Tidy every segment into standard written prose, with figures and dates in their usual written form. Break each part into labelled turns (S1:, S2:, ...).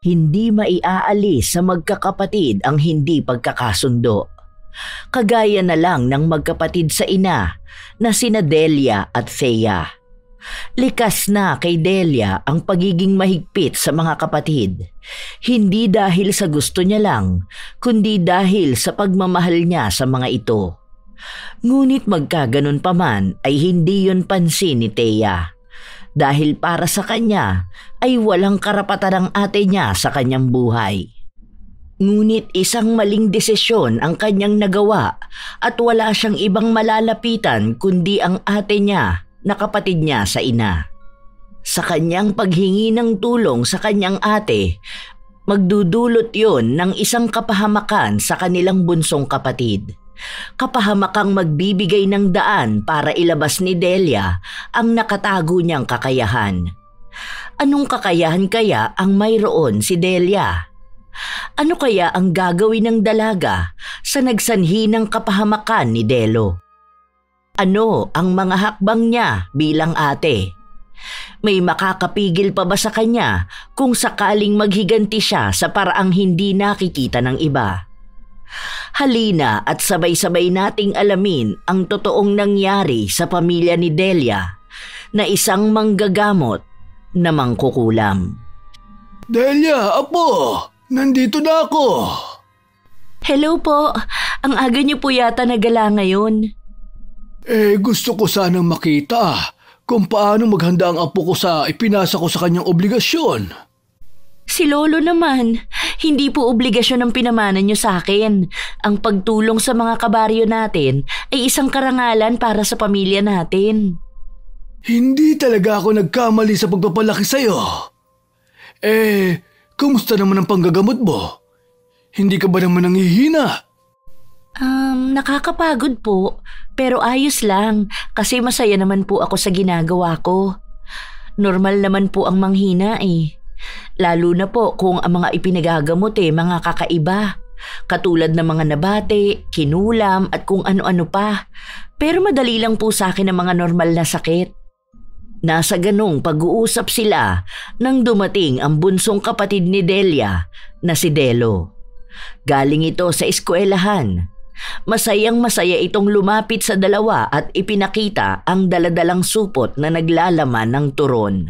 S1: Hindi maiaalis sa magkakapatid ang hindi pagkakasundo. Kagaya na lang ng magkapatid sa ina na sina Delia at Thea. Likas na kay Delia ang pagiging mahigpit sa mga kapatid, hindi dahil sa gusto niya lang, kundi dahil sa pagmamahal niya sa mga ito. Ngunit magkaganon pa man ay hindi yon pansin ni Thea, dahil para sa kanya ay walang karapatan ang ate niya sa kanyang buhay. Ngunit isang maling desisyon ang kanyang nagawa at wala siyang ibang malalapitan kundi ang ate niya na kapatid niya sa ina. Sa kanyang paghingi ng tulong sa kanyang ate, magdudulot yon ng isang kapahamakan sa kanilang bunsong kapatid. Kapahamakang magbibigay ng daan para ilabas ni Delia ang nakatago niyang kakayahan. Anong kakayahan kaya ang mayroon si Delia? Ano kaya ang gagawin ng dalaga sa nagsanhi ng kapahamakan ni Delo? Ano ang mga hakbang niya bilang ate? May makakapigil pa ba sa kanya kung sakaling maghiganti siya sa paraang hindi nakikita ng iba? Halina at sabay-sabay nating alamin ang totoong nangyari sa pamilya ni Delia na isang manggagamot na mangkukulam.
S2: Delia, apo! Nandito na ako!
S1: Hello po! Ang aga niyo po yata nagala ngayon.
S2: Gusto ko sanang makita kung paano maghanda ang apo ko sa ipinasa ko sa kanyang obligasyon.
S1: Si Lolo naman, hindi po obligasyon ang pinamana niyo sa akin. Ang pagtulong sa mga kabaryo natin ay isang karangalan para sa pamilya natin.
S2: Hindi talaga ako nagkamali sa pagpapalaki sa'yo. Kumusta naman ang panggagamot mo? Hindi ka ba naman nanghihina?
S1: Nakakapagod po, pero ayos lang kasi masaya naman po ako sa ginagawa ko. Normal naman po ang manghina eh. Lalo na po kung ang mga ipinagagamot mga kakaiba. Katulad ng mga nabate, kinulam at kung ano-ano pa. Pero madali lang po sa akin ang mga normal na sakit. Nasa ganong pag-uusap sila nang dumating ang bunsong kapatid ni Delia na si Delo. Galing ito sa eskwelahan. Masayang-masaya itong lumapit sa dalawa at ipinakita ang daladalang supot na naglalaman ng turon.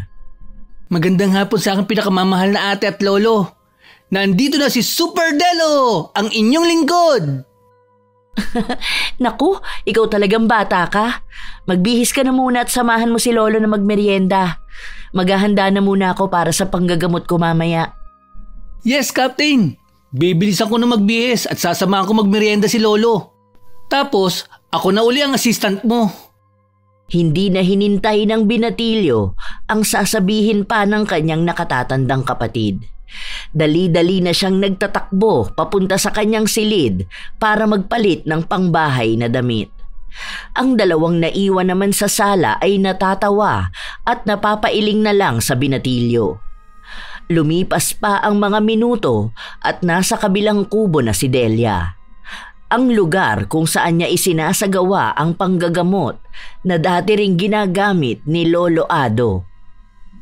S2: Magandang hapon sa aking pinakamamahal na ate at lolo. Nandito na si Super Delo, ang inyong lingkod.
S1: Naku, ikaw talagang bata ka. Magbihis ka na muna at samahan mo si Lolo na magmerienda. Maghahanda na muna ako para sa panggagamot ko mamaya.
S2: Yes, Captain. Bibilisan ko na magbihis at sasamahan ko magmerienda si Lolo. Tapos, ako na uli ang assistant mo.
S1: Hindi na hinintay ng binatilyo ang sasabihin pa ng kanyang nakatatandang kapatid. Dali-dali na siyang nagtatakbo papunta sa kanyang silid para magpalit ng pangbahay na damit. Ang dalawang naiwan naman sa sala ay natatawa at napapailing na lang sa binatilyo. Lumipas pa ang mga minuto at nasa kabilang kubo na si Delia. Ang lugar kung saan niya isinasagawa ang panggagamot na dati ring ginagamit ni Lolo Ado.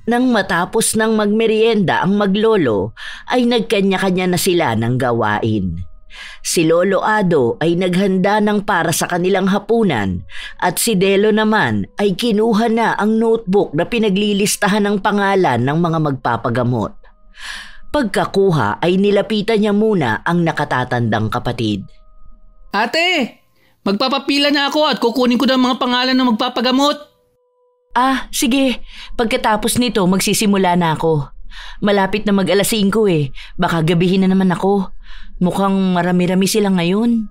S1: Nang matapos ng magmerienda ang maglolo ay nagkanya-kanya na sila ng gawain. Si Lolo Ado ay naghanda ng para sa kanilang hapunan at si Delo naman ay kinuha na ang notebook na pinaglilistahan ng pangalan ng mga magpapagamot. Pagkakuha ay nilapitan niya muna ang nakatatandang kapatid.
S2: Ate, magpapapila na ako at kukunin ko na ang mga pangalan ng magpapagamot.
S1: Sige. Pagkatapos nito magsisimula na ako. Malapit na mag-alas 5 Baka gabihin na naman ako. Mukhang marami-rami sila ngayon.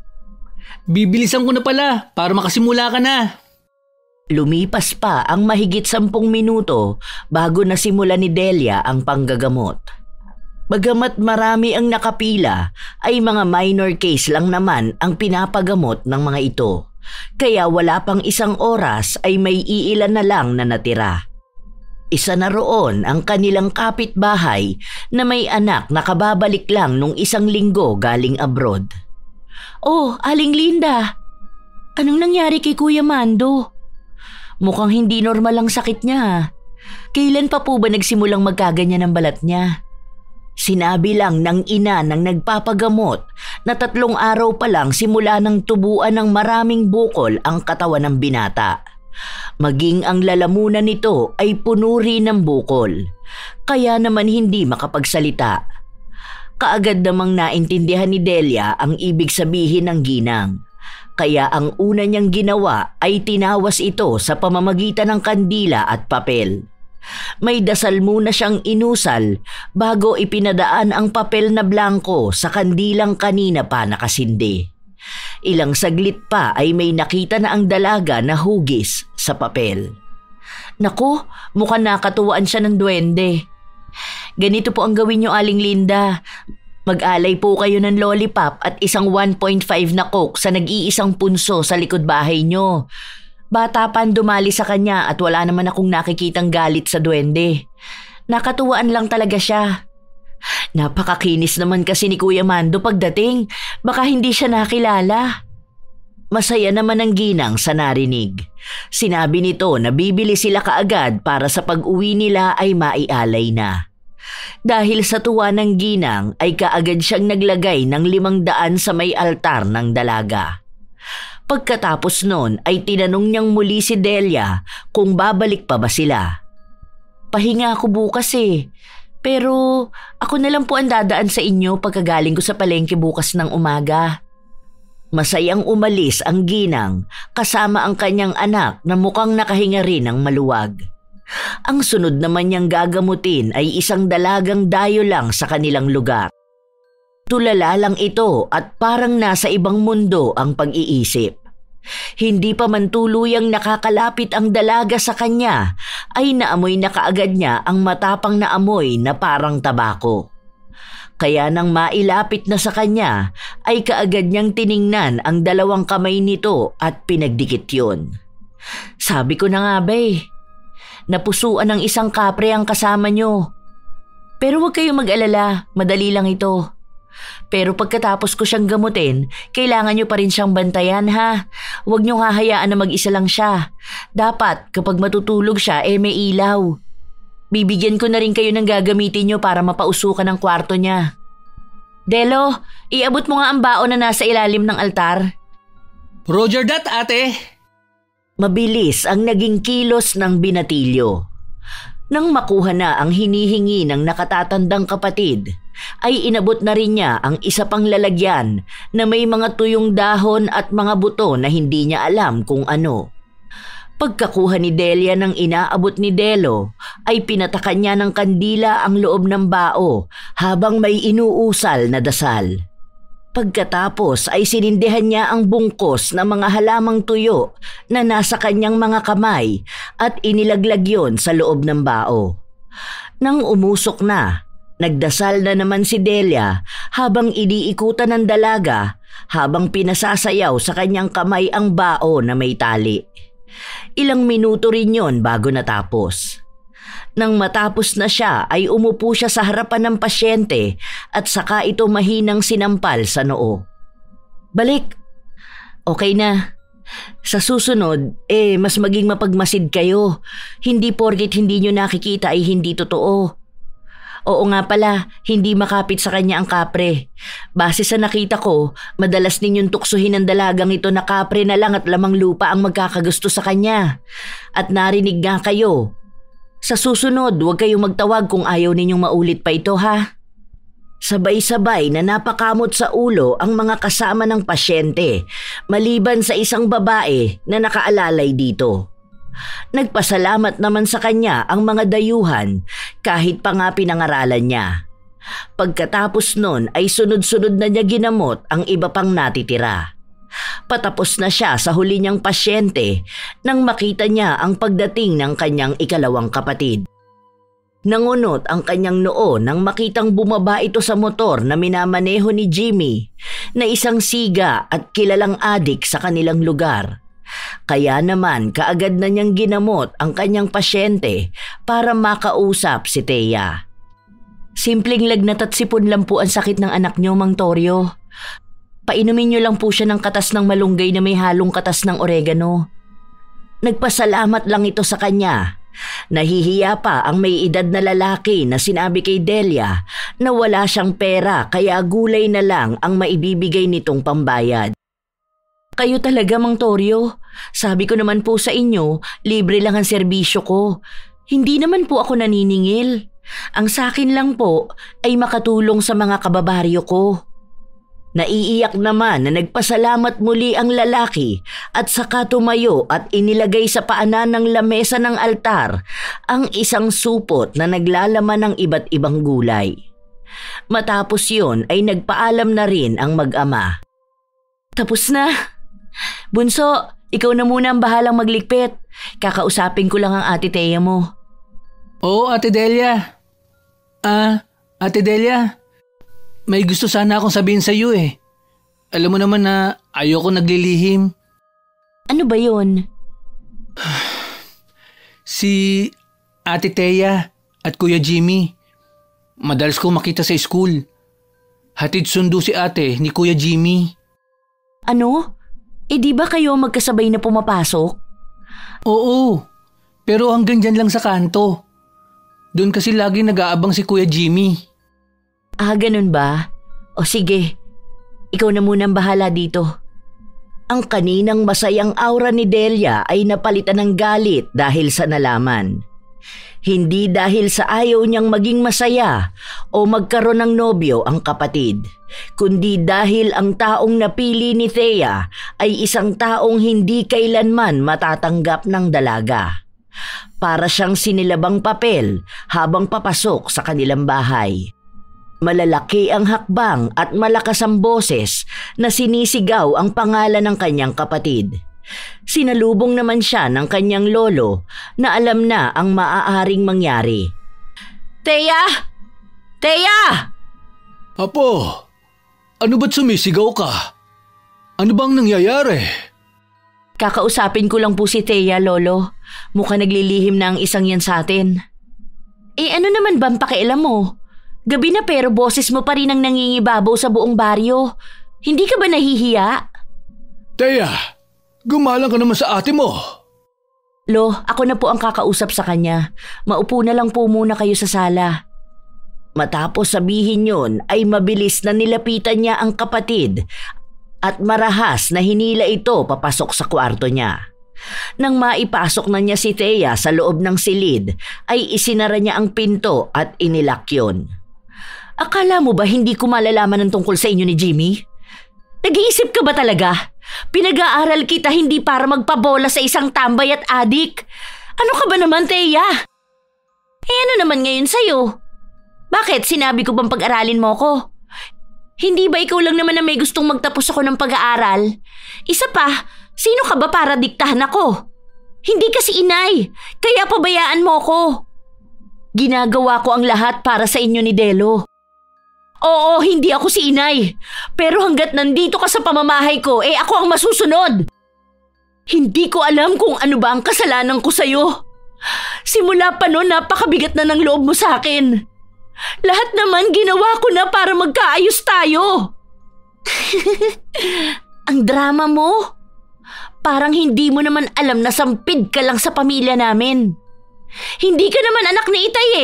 S2: Bibilisan ko na pala para makasimula ka na.
S1: Lumipas pa ang mahigit 10 minuto bago nasimula ni Delia ang panggagamot. Bagamat marami ang nakapila, ay mga minor case lang naman ang pinapagamot ng mga ito. Kaya wala pang 1 oras ay may iilan na lang na natira. Isa na roon ang kanilang kapitbahay na may anak na kababalik lang nung 1 linggo galing abroad. Oh, Aling Linda! Anong nangyari kay Kuya Mando? Mukhang hindi normal ang sakit niya. Kailan pa po ba nagsimulang magkaganyan ang balat niya? Sinabi lang ng ina ng nagpapagamot na 3 araw pa lang simula ng tubuan ng maraming bukol ang katawan ng binata. Maging ang lalamunan nito ay puno rin ng bukol, kaya naman hindi makapagsalita. Kaagad namang naintindihan ni Delia ang ibig sabihin ng ginang. Kaya ang una niyang ginawa ay tinawas ito sa pamamagitan ng kandila at papel. May dasal muna siyang inusal bago ipinadaan ang papel na blanco sa kandilang kanina pa nakasindi. Ilang saglit pa ay may nakita na ang dalaga na hugis sa papel. Naku, mukhang nakatuwaan siya ng duwende. Ganito po ang gawin niyo, Aling Linda. Mag-alay po kayo ng lollipop at isang 1.5 na coke sa nag-iisang punso sa likod bahay niyo. Bata pa dumali sa kanya at wala naman akong nakikitang galit sa duwende. Nakatuwaan lang talaga siya. Napakakinis naman kasi ni Kuya Mando pagdating. Baka hindi siya nakilala. Masaya naman ang ginang sa narinig. Sinabi nito na bibili sila kaagad para sa pag-uwi nila ay maialay na. Dahil sa tuwa ng ginang ay kaagad siyang naglagay ng 500 sa may altar ng dalaga. Pagkatapos nun ay tinanong niyang muli si Delia kung babalik pa ba sila. Pahinga ako bukas pero ako na lang po ang dadaan sa inyo pagkagaling ko sa palengke bukas ng umaga. Masayang umalis ang ginang kasama ang kanyang anak na mukhang nakahinga rin ng maluwag. Ang sunod naman niyang gagamutin ay isang dalagang dayo lang sa kanilang lugar. Tulala lang ito at parang nasa ibang mundo ang pag-iisip. Hindi pa man tuluyang nakakalapit ang dalaga sa kanya ay naamoy na kaagad niya ang matapang na amoy na parang tabako. Kaya nang mailapit na sa kanya ay kaagad niyang tiningnan ang 2 kamay nito at pinagdikit yun. Sabi ko na nga napusuan ng isang kapre ang kasama niyo. Pero huwag kayong mag-alala, madali lang ito. Pero pagkatapos ko siyang gamutin, kailangan niyo pa rin siyang bantayan ha. Huwag niyo hahayaan na mag-isa lang siya. Dapat kapag matutulog siya may ilaw. Bibigyan ko na rin kayo ng gagamitin niyo para mapausukan ang kwarto niya. Delo, iabot mo nga ang baon na nasa ilalim ng altar.
S2: Roger that, ate.
S1: Mabilis ang naging kilos ng binatilyo. Nang makuha na ang hinihingi ng nakatatandang kapatid, ay inabot na rin niya ang isa pang lalagyan na may mga tuyong dahon at mga buto na hindi niya alam kung ano. Pagkakuha ni Delia ng inaabot ni Delo, ay pinatakan niya ng kandila ang loob ng bao habang may inuusal na dasal. Pagkatapos ay sinindihan niya ang bungkos na mga halamang tuyo na nasa kanyang mga kamay at inilaglag yon sa loob ng bao. Nang umusok na, nagdasal na naman si Delia habang iniikutan ng dalaga habang pinasasayaw sa kanyang kamay ang bao na may tali. Ilang minuto rin yon bago natapos. Nang matapos na siya ay umupo siya sa harapan ng pasyente at saka ito mahinang sinampal sa noo. Balik. Okay na. Sa susunod, mas maging mapagmasid kayo. Hindi porket hindi nyo nakikita ay hindi totoo. Oo nga pala, hindi makapit sa kanya ang kapre. Base sa nakita ko, madalas ninyong tuksuhin ng dalagang ito na kapre na lang at lamang lupa ang magkakagusto sa kanya. At narinig nga kayo. Sa susunod, huwag kayong magtawag kung ayaw ninyong maulit pa ito ha. Sabay-sabay na napakamot sa ulo ang mga kasama ng pasyente, maliban sa isang babae na nakaalalay dito. Nagpasalamat naman sa kanya ang mga dayuhan kahit pa nga pinangaralan niya. Pagkatapos nun ay sunod-sunod na niya ginamot ang iba pang natitira. Patapos na siya sa huli niyang pasyente nang makita niya ang pagdating ng kanyang ikalawang kapatid. Nangunot ang kanyang noo nang makitang bumaba ito sa motor na minamaneho ni Jimmy na isang siga at kilalang adik sa kanilang lugar. Kaya naman kaagad na niyang ginamot ang kanyang pasyente para makausap si Thea. Simpleng lagnat at sipon lang po ang sakit ng anak niyo, Mang Torio. Painumin niyo lang po siya ng katas ng malunggay na may halong katas ng oregano. Nagpasalamat lang ito sa kanya Nahihiya pa ang may edad na lalaki na sinabi kay Delia na wala siyang pera kaya gulay na lang ang maibibigay nitong pambayad. Kayo talaga, Mang Toryo. Sabi ko naman po sa inyo, libre lang ang serbisyo ko. Hindi naman po ako naniningil. Ang sakin lang po ay makatulong sa mga kababaryo ko. Naiiyak naman na nagpasalamat muli ang lalaki at saka tumayo at inilagay sa paanan ng lamesa ng altar ang isang supot na naglalaman ng iba't ibang gulay. Matapos yun ay nagpaalam na rin ang mag-ama. Tapos na. Bunso, ikaw na muna ang bahalang magligpit. Kakausapin ko lang ang Ate Thea mo.
S2: Oo, Ate Delia. Ate Delia. May gusto sana akong sabihin sa iyo eh. Alam mo naman na ayoko naglilihim.
S1: Ano ba yun?
S2: Si Ate Thea at Kuya Jimmy. Madalas kong makita sa school. Hatid sundo si ate ni Kuya Jimmy.
S1: Ano? Di ba kayo magkasabay na pumapasok?
S2: Oo, pero hanggang dyan lang sa kanto. Doon kasi lagi nag-aabang si Kuya Jimmy.
S1: Ganun ba? O sige, ikaw na muna ang bahala dito. Ang kaninang masayang aura ni Delia ay napalitan ng galit dahil sa nalaman. Hindi dahil sa ayaw niyang maging masaya o magkaroon ng nobyo ang kapatid, kundi dahil ang taong napili ni Thea ay isang taong hindi kailanman matatanggap ng dalaga. Para siyang sinilabang papel habang papasok sa kanilang bahay. Malalaki ang hakbang at malakas ang boses na sinisigaw ang pangalan ng kanyang kapatid. Sinalubong naman siya ng kanyang lolo na alam na ang maaaring mangyari. Thea! Thea!
S2: Apo, ano ba't sumisigaw ka? Ano bang nangyayari?
S1: Kakausapin ko lang po si Thea, lolo. Mukhang naglilihim na ang isang yan sa atin. Ano naman bang pakialam mo? Gabi na pero boses mo pa rin ang nangingibabaw sa buong baryo. Hindi ka ba nahihiya?
S2: Thea, gumalang ka naman sa ate mo.
S1: Lo, ako na po ang kakausap sa kanya. Maupo na lang po muna kayo sa sala. Matapos sabihin yun ay mabilis na nilapitan niya ang kapatid at marahas na hinila ito papasok sa kwarto niya. Nang maipasok na niya si Thea sa loob ng silid ay isinara niya ang pinto at inilak yun. Akala mo ba hindi ko malalaman ang tungkol sa inyo ni Jimmy? Nag-iisip ka ba talaga? Pinag-aaral kita hindi para magpabola sa isang tambay at adik. Ano ka ba naman, Thea? Ano naman ngayon sa'yo? Bakit? Sinabi ko bang pag-aralin mo ko? Hindi ba ikaw lang naman na may gustong magtapos ako ng pag-aaral? Isa pa, sino ka ba para diktahan ako? Hindi kasi inay, kaya pabayaan mo ko. Ginagawa ko ang lahat para sa inyo ni Delo. Oo, hindi ako si inay. Pero hanggat nandito ka sa pamamahay ko, ako ang masusunod. Hindi ko alam kung ano ba ang kasalanan ko sa'yo. Simula pa noon, napakabigat na ng loob mo sa akin. Lahat naman ginawa ko na para magkaayos tayo. Ang drama mo. Parang hindi mo naman alam na sampid ka lang sa pamilya namin. Hindi ka naman anak ni Itay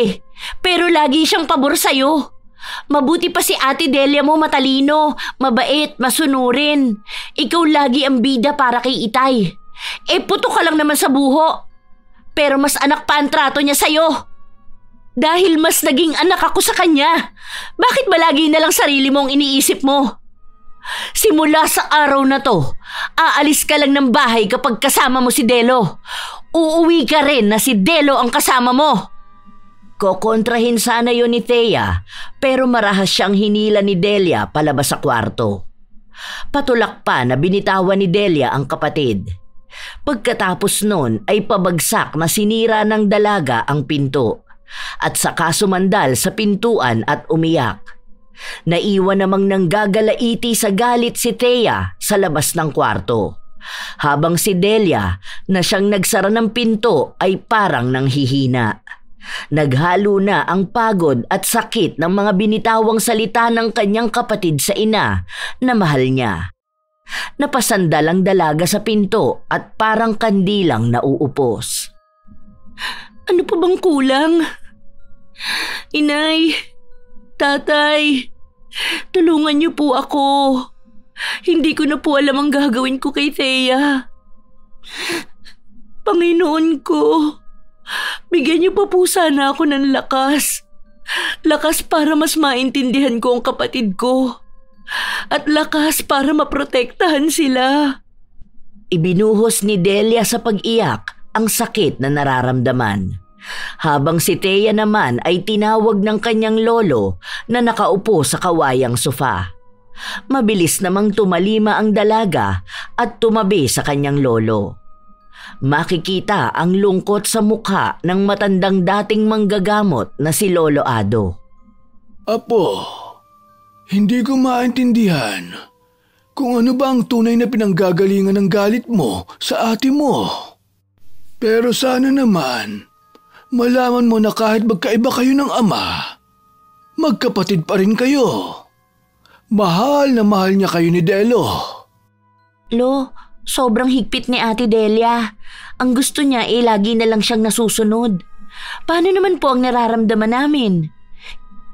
S1: pero lagi siyang pabor sa'yo. Mabuti pa si Ate Delia mo, matalino, mabait, masunurin. Ikaw lagi ang bida para kay Itay. Puto ka lang naman sa buho. Pero mas anak pa ang trato niya sa'yo. Dahil mas naging anak ako sa kanya. Bakit ba lagi na lang sarili mong iniisip mo? Simula sa araw na to, aalis ka lang ng bahay kapag kasama mo si Delo. Uuwi ka rin na si Delo ang kasama mo. Kokontrahin sana yun ni Thea, pero marahas siyang hinila ni Delia palabas sa kwarto. Patulak pa na binitawan ni Delia ang kapatid. Pagkatapos nun ay pabagsak na sinira ng dalaga ang pinto at saka sumandal sa pintuan at umiyak. Naiwan namang nanggagalaiti sa galit si Thea sa labas ng kwarto. Habang si Delia na siyang nagsara ng pinto ay parang nanghihina. Naghalo na ang pagod at sakit ng mga binitawang salita ng kanyang kapatid sa ina na mahal niya. Napasandal ang dalaga sa pinto at parang kandilang nauupos. Ano pa bang kulang? Inay, tatay, tulungan niyo po ako. Hindi ko na po alam ang gagawin ko kay Thea. Panginoon ko, bigyan niyo pa po sana ako ng lakas. Lakas para mas maintindihan ko ang kapatid ko. At lakas para maprotektahan sila. Ibinuhos ni Delia sa pag-iyak ang sakit na nararamdaman. Habang si Thea naman ay tinawag ng kanyang lolo na nakaupo sa kawayang sofa. Mabilis namang tumalima ang dalaga at tumabi sa kanyang lolo. Makikita ang lungkot sa mukha ng matandang dating manggagamot na si Lolo Ado.
S3: Apo, hindi ko maintindihan kung ano ba ang tunay na pinanggagalingan ng galit mo sa ate mo. Pero sana naman, malaman mo na kahit magkaiba kayo ng ama, magkapatid pa rin kayo. Mahal na mahal niya kayo ni Delo.
S1: Lo, sobrang higpit ni Ate Delia. Ang gusto niya lagi na lang siyang nasusunod. Paano naman po ang nararamdaman namin?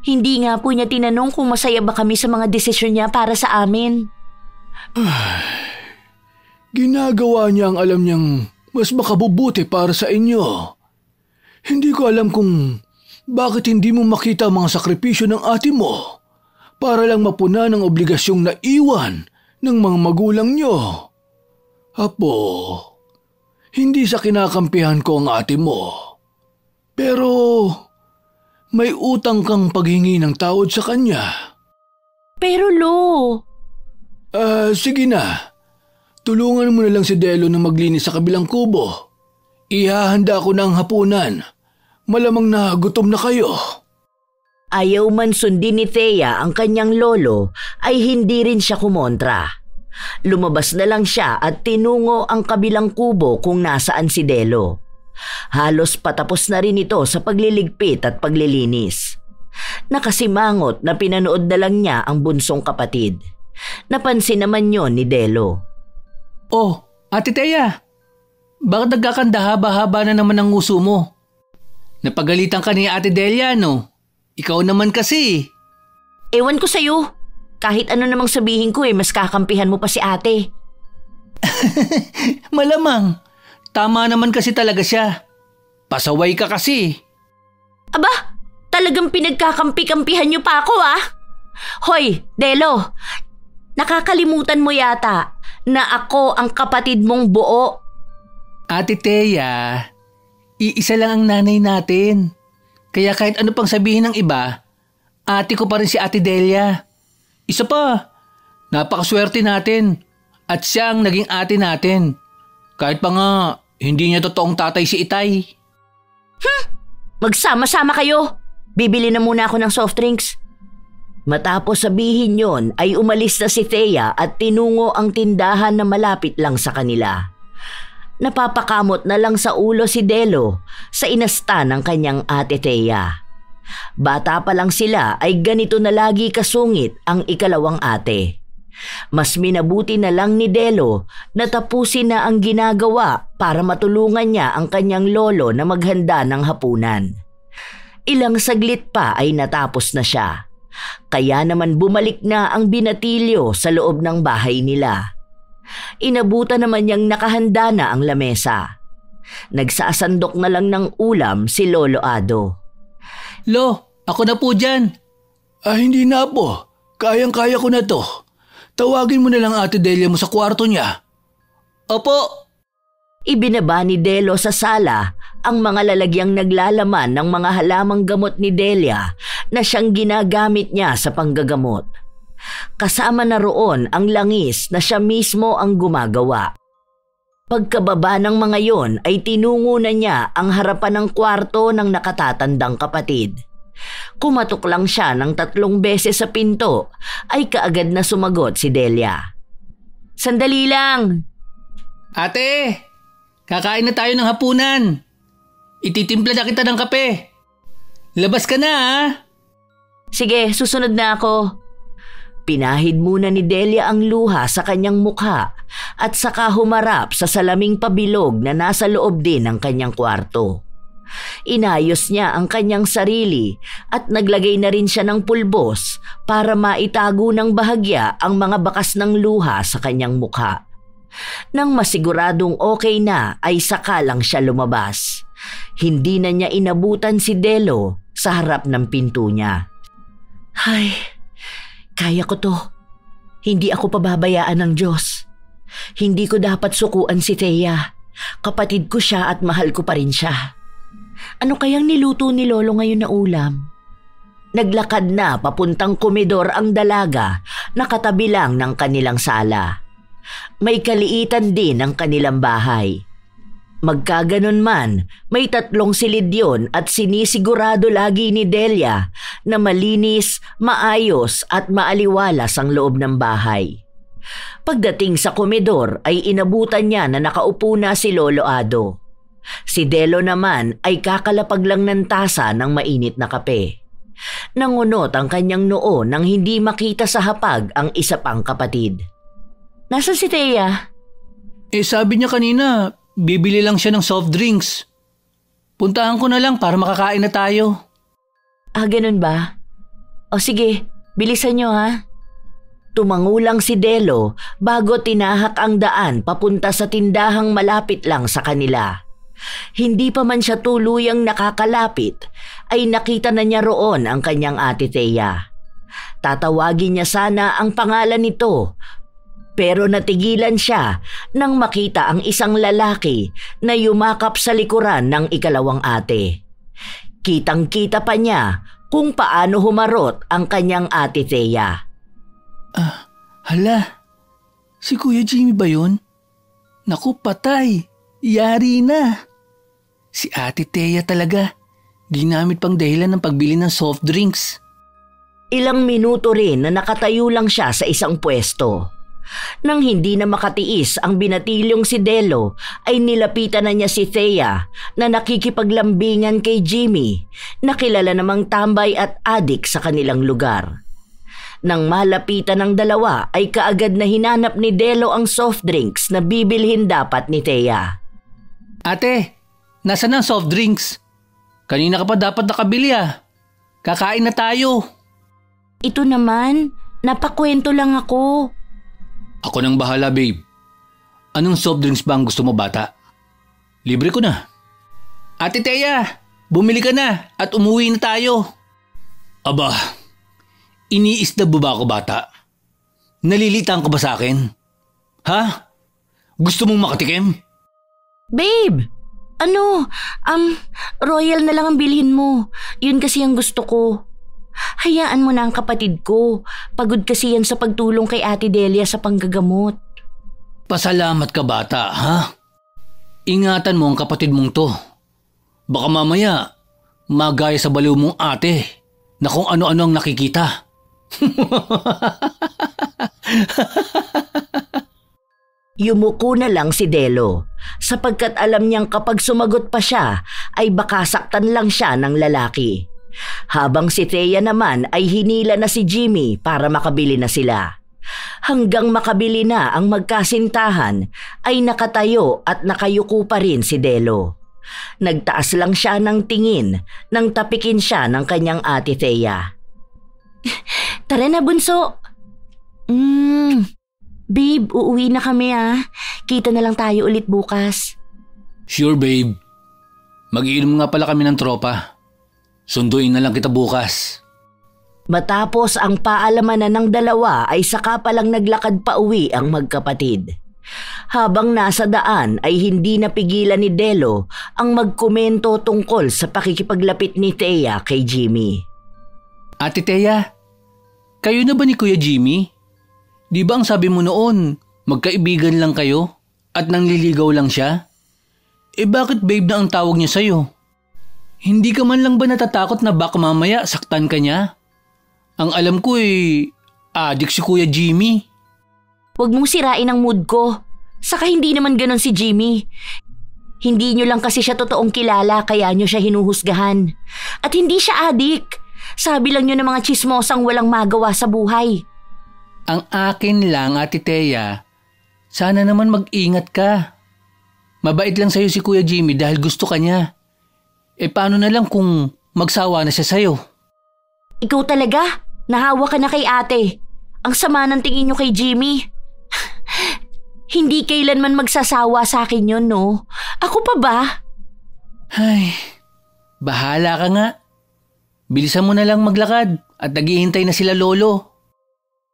S1: Hindi nga po niya tinanong kung masaya ba kami sa mga desisyon niya para sa amin.
S3: Ginagawa niya ang alam niyang mas makabubuti para sa inyo. Hindi ko alam kung bakit hindi mo makita ang mga sakripisyo ng ate mo para lang mapuna ng obligasyong naiwan ng mga magulang niyo. Apo, hindi sa kinakampihan ko ang ate mo. Pero may utang kang paghingi ng tawad sa kanya.
S1: Pero Lo...
S3: Sige na. Tulungan mo na lang si Delo na maglinis sa kabilang kubo. Ihahanda ko ng hapunan. Malamang na gutom na kayo.
S1: Ayaw man sundin ni Thea ang kanyang lolo ay hindi rin siya kumontra. Lumabas na lang siya at tinungo ang kabilang kubo kung nasaan si Delo. Halos patapos na rin ito sa pagliligpit at paglilinis. Nakasimangot na pinanood na lang niya ang bunsong kapatid. Napansin naman yon ni Delo.
S2: Oh, Ate Thea, bakit nagkakandahaba-haba na naman ang nguso mo? Napagalitan ka ni Ate Delia, no? Ikaw naman kasi.
S1: Ewan ko sa'yo. Kahit ano namang sabihin ko mas kakampihan mo pa si ate.
S2: Malamang. Tama naman kasi talaga siya. Pasaway ka kasi.
S1: Aba, talagang pinagkakampi-kampihan niyo pa ako Hoy, Delo, nakakalimutan mo yata na ako ang kapatid mong buo.
S2: Ate Thea, iisa lang ang nanay natin. Kaya kahit ano pang sabihin ng iba, ate ko pa rin si Ate Delia. Isa pa, napakaswerte natin at siya ang naging ate natin. Kahit pa nga, hindi niya totoong tatay si Itay.
S1: Magsama-sama kayo. Bibili na muna ako ng soft drinks. Matapos sabihin yon ay umalis na si Thea at tinungo ang tindahan na malapit lang sa kanila. Napapakamot na lang sa ulo si Delo sa inasta ng kanyang ate Thea. Bata pa lang sila ay ganito na lagi kasungit ang ikalawang ate. Mas minabuti na lang ni Delo na tapusin na ang ginagawa para matulungan niya ang kanyang lolo na maghanda ng hapunan. Ilang saglit pa ay natapos na siya. Kaya naman bumalik na ang binatilyo sa loob ng bahay nila. Inabutan naman niyang nakahanda na ang lamesa. Nagsasandok na lang ng ulam si Lolo Ado.
S2: Lo, ako na po dyan.
S3: Hindi na po. Kayang-kaya ko na to. Tawagin mo na lang Ate Delia mo sa kwarto niya.
S2: Opo.
S1: Ibinaba ni Delo sa sala ang mga lalagyang naglalaman ng mga halamang gamot ni Delia na siyang ginagamit niya sa panggagamot. Kasama na roon ang langis na siya mismo ang gumagawa. Pagkababa ng mga yon ay tinungo na niya ang harapan ng kwarto ng nakatatandang kapatid. Kumatok lang siya ng 3 beses sa pinto ay kaagad na sumagot si Delia. Sandali lang.
S2: Ate, kakain na tayo ng hapunan. Ititimpla na kita ng kape. Labas ka na
S1: Sige, susunod na ako. Pinahid muna ni Delia ang luha sa kanyang mukha at saka humarap sa salaming pabilog na nasa loob din ng kanyang kwarto. Inayos niya ang kanyang sarili at naglagay na rin siya ng pulbos para maitago ng bahagya ang mga bakas ng luha sa kanyang mukha. Nang masiguradong okay na ay saka lang siya lumabas. Hindi na niya inabutan si Delo sa harap ng pinto niya. Ay, kaya ko to. Hindi ako pababayaan ng Diyos. Hindi ko dapat sukuan si Thea. Kapatid ko siya at mahal ko pa rin siya. Ano kayang niluto ni Lolo ngayon na ulam? Naglakad na papuntang komedor ang dalaga na katabi lang ng kanilang sala. May kaliitan din ang kanilang bahay. Magkaganon man, may 3 silid yun at sinisigurado lagi ni Delia na malinis, maayos at maaliwalas ang loob ng bahay. Pagdating sa komedor ay inabutan niya na nakaupo na si Lolo Ado. Si Delo naman ay kakalapag lang ng tasa ng mainit na kape. Nangunot ang kanyang noo nang hindi makita sa hapag ang isa pang kapatid. Nasaan si Thea?
S2: Sabi niya kanina, bibili lang siya ng soft drinks. Puntahan ko na lang para makakain na tayo.
S1: Ganun ba? O sige, bilisan niyo ha. Tumangulang si Delo bago tinahak ang daan papunta sa tindahang malapit lang sa kanila. Hindi pa man siya tuluyang nakakalapit ay nakita na niya roon ang kanyang ate Thea. Tatawagin niya sana ang pangalan nito pero natigilan siya nang makita ang isang lalaki na yumakap sa likuran ng ikalawang ate. Kitang-kita pa niya kung paano humarot ang kanyang ate Thea.
S2: Hala, si Kuya Jimmy ba yun? Naku, patay. Yari na. Si Ate Thea talaga. Ginamit pang dahilan ng pagbili ng soft drinks.
S1: Ilang minuto rin na nakatayo lang siya sa isang pwesto. Nang hindi na makatiis ang binatilyong si Delo, ay nilapitan na niya si Thea na nakikipaglambingan kay Jimmy, na kilala namang tambay at adik sa kanilang lugar. Nang malapitan ng dalawa ay kaagad na hinanap ni Delo ang soft drinks na bibilhin dapat ni Thea.
S2: Ate, nasaan ang soft drinks? Kanina ka pa dapat nakabili ah. Kakain na tayo.
S1: Ito naman, napakwento lang ako.
S2: Ako nang bahala, babe. Anong soft drinks ba ang gusto mo, bata? Libre ko na. Ate Thea, bumili ka na at umuwi na tayo. Aba, iniisda ba ako, bata? Nalilitan ka ba sa akin? Ha? Gusto mong makatikim?
S1: Babe, royal na lang ang bilhin mo. Yun kasi ang gusto ko. Hayaan mo na ang kapatid ko. Pagod kasi yan sa pagtulong kay Ate Delia sa panggagamot.
S2: Pasalamat ka, bata, ha? Ingatan mo ang kapatid mong to. Baka mamaya, magaya sa baliw mong ate na kung ano-ano ang nakikita.
S1: Yumuko na lang si Delo sapagkat alam niyang kapag sumagot pa siya ay baka saktan lang siya ng lalaki. Habang si Thea naman ay hinila na si Jimmy para makabili na sila. Hanggang makabili na ang magkasintahan ay nakatayo at nakayuko pa rin si Delo. Nagtaas lang siya ng tingin nang tapikin siya ng kanyang ate Thea. Tara na, bunso. Babe, uuwi na kami ah. Kita na lang tayo ulit bukas.
S2: Sure, babe. Mag-iinom nga pala kami ng tropa. Sunduin na lang kita bukas.
S1: Matapos ang paalamanan ng dalawa ay saka palang naglakad pa uwi ang magkapatid. Habang nasa daan ay hindi napigilan ni Delo ang magkomento tungkol sa pakikipaglapit ni Thea kay Jimmy.
S2: Ate Thea, kayo na ba ni Kuya Jimmy? Di ba ang sabi mo noon, magkaibigan lang kayo at nangliligaw lang siya? Bakit babe na ang tawag niya sa'yo? Hindi ka man lang ba natatakot na baka mamaya saktan ka niya? Ang alam ko adik si Kuya Jimmy.
S1: Huwag mong sirain ang mood ko. Saka hindi naman ganon si Jimmy. Hindi nyo lang kasi siya totoong kilala kaya nyo siya hinuhusgahan. At hindi siya adik. Sabi lang nyo ng mga chismosang walang magawa sa buhay.
S2: Ang akin lang, Ate Thea, sana naman mag-ingat ka. Mabait lang sa'yo si Kuya Jimmy dahil gusto ka niya. Paano na lang kung magsawa na siya sa'yo?
S1: Ikaw talaga? Nahawa ka na kay ate. Ang sama ng tingin niyo kay Jimmy. Hindi kailanman magsasawa sa akin yun, no? Ako pa ba?
S2: Ay, bahala ka nga. Bilisan mo na lang maglakad at naghihintay na sila lolo.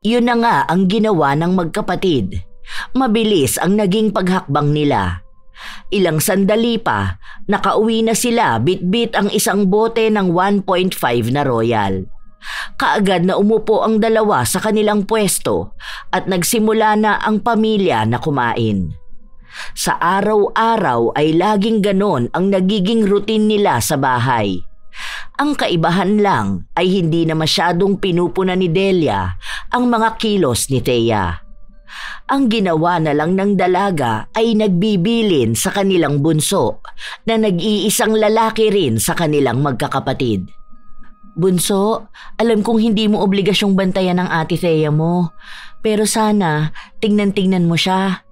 S1: Yun na nga ang ginawa ng magkapatid. Mabilis ang naging paghakbang nila. Ilang sandali pa, nakauwi na sila bitbit ang isang bote ng 1.5 na Royal. Kaagad na umupo ang dalawa sa kanilang pwesto at nagsimula na ang pamilya na kumain. Sa araw-araw ay laging ganon ang nagiging routine nila sa bahay. Ang kaibahan lang ay hindi na masyadong pinupunan ni Delia ang mga kilos ni Thea. Ang ginawa na lang ng dalaga ay nagbibilin sa kanilang bunso na nag-iisang lalaki rin sa kanilang magkakapatid. Bunso, alam kong hindi mo obligasyong bantayan ang ate Thea mo, pero sana tingnan-tingnan mo siya.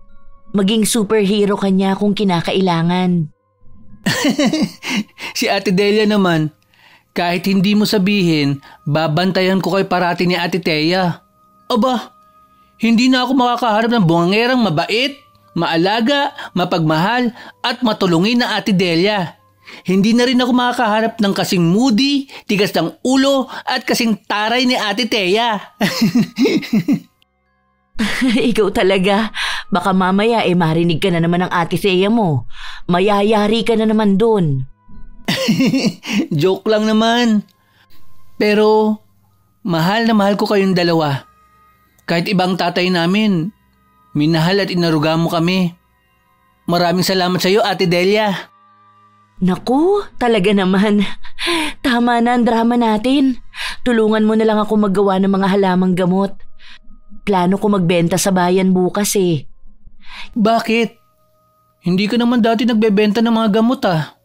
S1: Maging superhero ka niya kung kinakailangan.
S2: Si Ate Delia naman, kahit hindi mo sabihin, babantayan ko kay parati ni Ate Thea. Aba, hindi na ako makakaharap ng bungangerang mabait, maalaga, mapagmahal at matulungin na Ate Delia. Hindi na rin ako makakaharap ng kasing moody, tigas ng ulo at kasing taray ni Ate Thea.
S1: Ikaw talaga. Baka mamaya marinig ka na naman ng Ate Thea mo. Mayayari ka na naman dun.
S2: Joke lang naman. Pero mahal na mahal ko kayong dalawa. Kahit ibang tatay namin, minahal at inaruga mo kami. Maraming salamat sa iyo, Ate Delia.
S1: Naku, talaga naman. Tama na ang drama natin. Tulungan mo na lang ako maggawa ng mga halamang gamot. Plano ko magbenta sa bayan bukas eh.
S2: Bakit? Hindi ka naman dati nagbebenta ng mga gamot ah.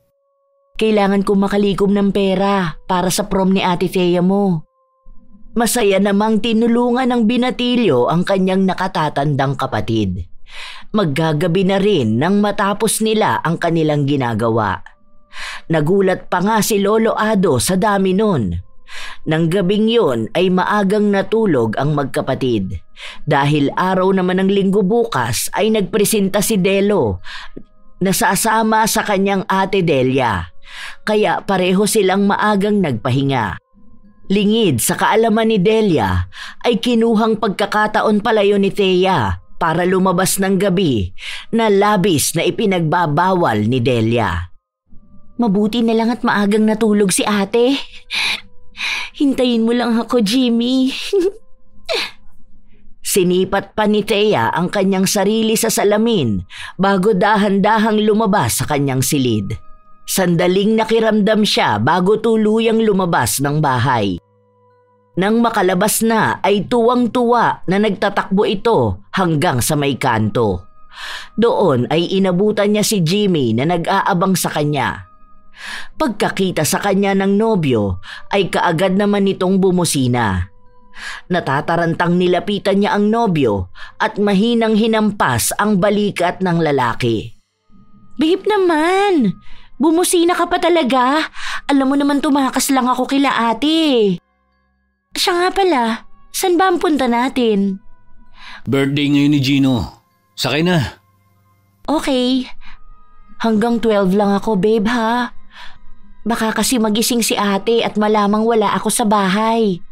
S1: Kailangan ko makalikom ng pera para sa prom ni Ate Thea mo. Masaya namang tinulungan ng binatilyo ang kanyang nakatatandang kapatid. Maggagabi na rin nang matapos nila ang kanilang ginagawa. Nagulat pa nga si Lolo Ado sa dami nun. Nang gabing yun ay maagang natulog ang magkapatid. Dahil araw naman ng linggo bukas ay nagpresenta si Delo na sasama sa kanyang Ate Delia. Kaya pareho silang maagang nagpahinga. Lingid sa kaalaman ni Delia ay kinuhang pagkakataon pala yun ni Thea para lumabas ng gabi na labis na ipinagbabawal ni Delia. Mabuti na lang at maagang natulog si ate. Hintayin mo lang ako, Jimmy. Sinipat pa ni Thea ang kanyang sarili sa salamin bago dahan-dahang lumabas sa kanyang silid. Sandaling nakiramdam siya bago tuluyang lumabas ng bahay. Nang makalabas na ay tuwang-tuwa na nagtatakbo ito hanggang sa may kanto. Doon ay inabutan niya si Jimmy na nag-aabang sa kanya. Pagkakita sa kanya ng nobyo ay kaagad naman nitong bumusina. Natatarantang nilapitan niya ang nobyo at mahinang hinampas ang balikat ng lalaki. Babe naman, bumusina ka pa talaga. Alam mo naman tumakas lang ako kila ate. Siya nga pala, saan ba ang punta natin?
S2: Birthday ngayon ni Gino. Sakay na.
S1: Okay. Hanggang 12 lang ako, babe ha. Baka kasi magising si ate at malamang wala ako sa bahay.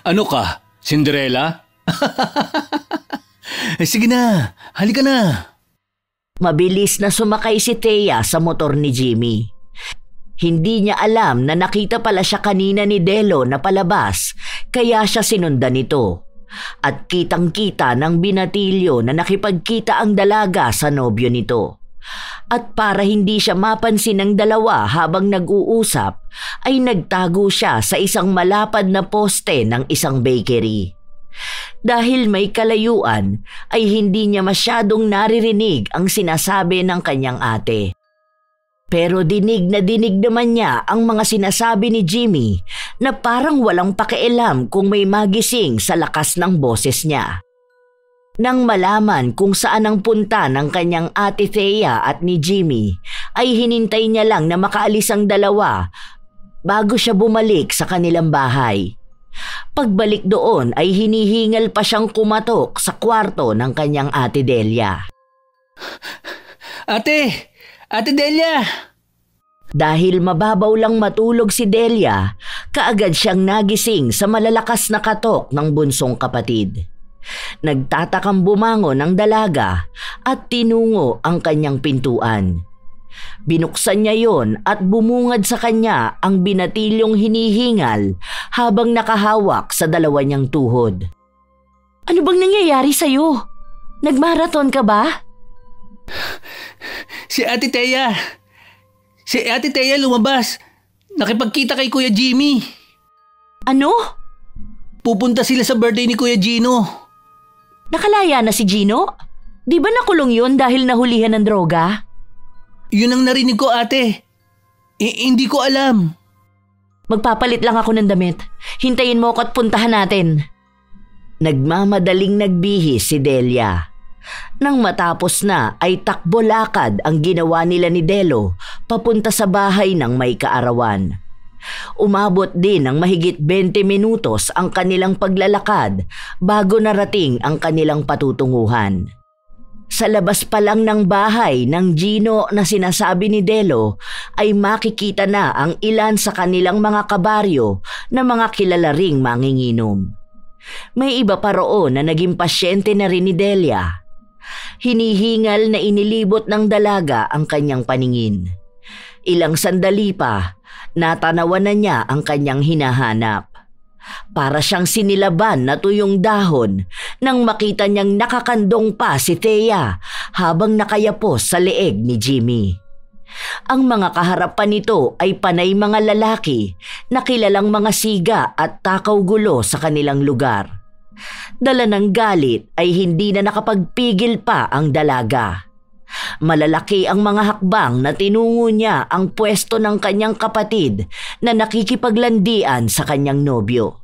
S2: Ano ka? Cinderella? Sige na, halika na.
S1: Mabilis na sumakay si Thea sa motor ni Jimmy. Hindi niya alam na nakita pala siya kanina ni Delo na palabas kaya siya sinundan nito. At kitang-kita ng binatilyo na nakipagkita ang dalaga sa nobyo nito. At para hindi siya mapansin ng dalawa habang nag-uusap, ay nagtago siya sa isang malapad na poste ng isang bakery. Dahil may kalayuan, ay hindi niya masyadong naririnig ang sinasabi ng kanyang ate. Pero dinig naman niya ang mga sinasabi ni Jimmy na parang walang pakialam kung may magising sa lakas ng boses niya. Nang malaman kung saan ang punta ng kanyang ate Thea at ni Jimmy, ay hinintay niya lang na makaalis ang dalawa bago siya bumalik sa kanilang bahay. Pagbalik doon ay hinihingal pa siyang kumatok sa kwarto ng kanyang ate Delia.
S2: Ate! Ate Delia!
S1: Dahil mababaw lang matulog si Delia, kaagad siyang nagising sa malalakas na katok ng bunsong kapatid. Nagtatakang bumangon ang dalaga at tinungo ang kanyang pintuan. Binuksan niya yon at bumungad sa kanya ang binatilyong hinihingal habang nakahawak sa dalawa niyang tuhod. Ano bang nangyayari sa'yo? Nagmarathon ka ba?
S2: Si Ate Thea lumabas. Nakipagkita kay Kuya Jimmy.
S1: Ano?
S2: Pupunta sila sa birthday ni Kuya Gino.
S1: Nakalaya na si Gino? Di ba nakulong yun dahil nahulihan ng droga?
S2: Yun ang narinig ko, ate. Hindi ko alam.
S1: Magpapalit lang ako ng damit. Hintayin mo ako at puntahan natin. Nagmamadaling nagbihis si Delia. Nang matapos na ay takbo lakad ang ginawa nila ni Delo papunta sa bahay ng may kaarawan. Umabot din ng mahigit 20 minutos ang kanilang paglalakad bago narating ang kanilang patutunguhan. Sa labas pa lang ng bahay ng Gino na sinasabi ni Delo ay makikita na ang ilan sa kanilang mga kabaryo na mga kilala ring manginginom. May iba pa roon na naging pasyente na rin ni Delia. Hinihingal na inilibot ng dalaga ang kanyang paningin. Ilang sandali pa, natanawan na niya ang kanyang hinahanap. Para siyang sinilaban na tuyong dahon nang makita niyang nakakandong pa si Thea habang nakayapos sa leeg ni Jimmy. Ang mga kaharapan nito ay panay mga lalaki na kilalang mga siga at takaw gulo sa kanilang lugar. Dala ng galit ay hindi na nakapagpigil pa ang dalaga. Malalaki ang mga hakbang na tinungo niya ang pwesto ng kanyang kapatid na nakikipaglandian sa kanyang nobyo.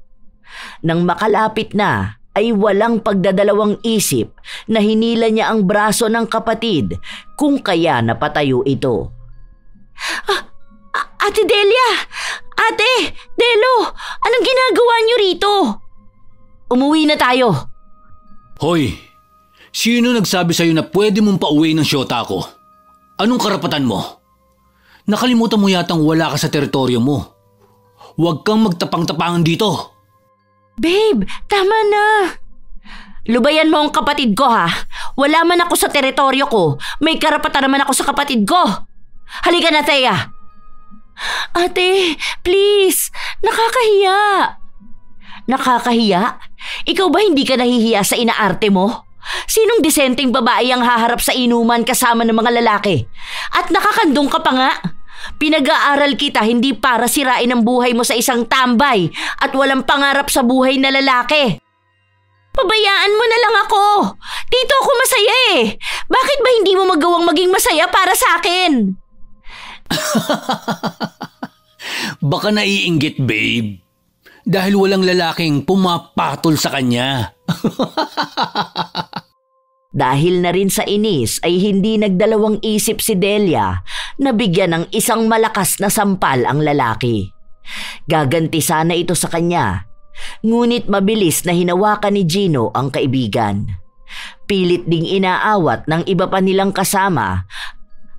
S1: Nang makalapit na, ay walang pagdadalawang isip na hinila niya ang braso ng kapatid kung kaya napatayo ito. Ate Delia! Ate! Delo! Anong ginagawa niyo rito? Umuwi na tayo.
S2: Hoy! Sino nagsabi sa'yo na pwede mong pauwi ng syota ko? Anong karapatan mo? Nakalimutan mo yatang wala ka sa teritoryo mo. Huwag kang magtapang-tapangan dito.
S1: Babe, tama na. Lubayan mo ang kapatid ko ha. Wala man ako sa teritoryo ko. May karapatan naman ako sa kapatid ko. Halika na, Thea. Ate, please. Nakakahiya. Nakakahiya? Ikaw ba hindi ka nahihiya sa inaarte mo? Sinong disenteng babae ang haharap sa inuman kasama ng mga lalaki? At nakakandong ka pa nga? Pinag-aaral kita hindi para sirain ang buhay mo sa isang tambay at walang pangarap sa buhay na lalaki. Pabayaan mo na lang ako. Dito ako masaya eh. Bakit ba hindi mo magawang maging masaya para sa akin?
S2: Baka naiinggit, babe. Dahil walang lalaking pumapatol sa kanya.
S1: Dahil na rin sa inis ay hindi nagdalawang isip si Delia na bigyan ng isang malakas na sampal ang lalaki. Gaganti sana ito sa kanya, ngunit mabilis na hinawakan ni Gino ang kaibigan. Pilit ding inaawat ng iba pa nilang kasama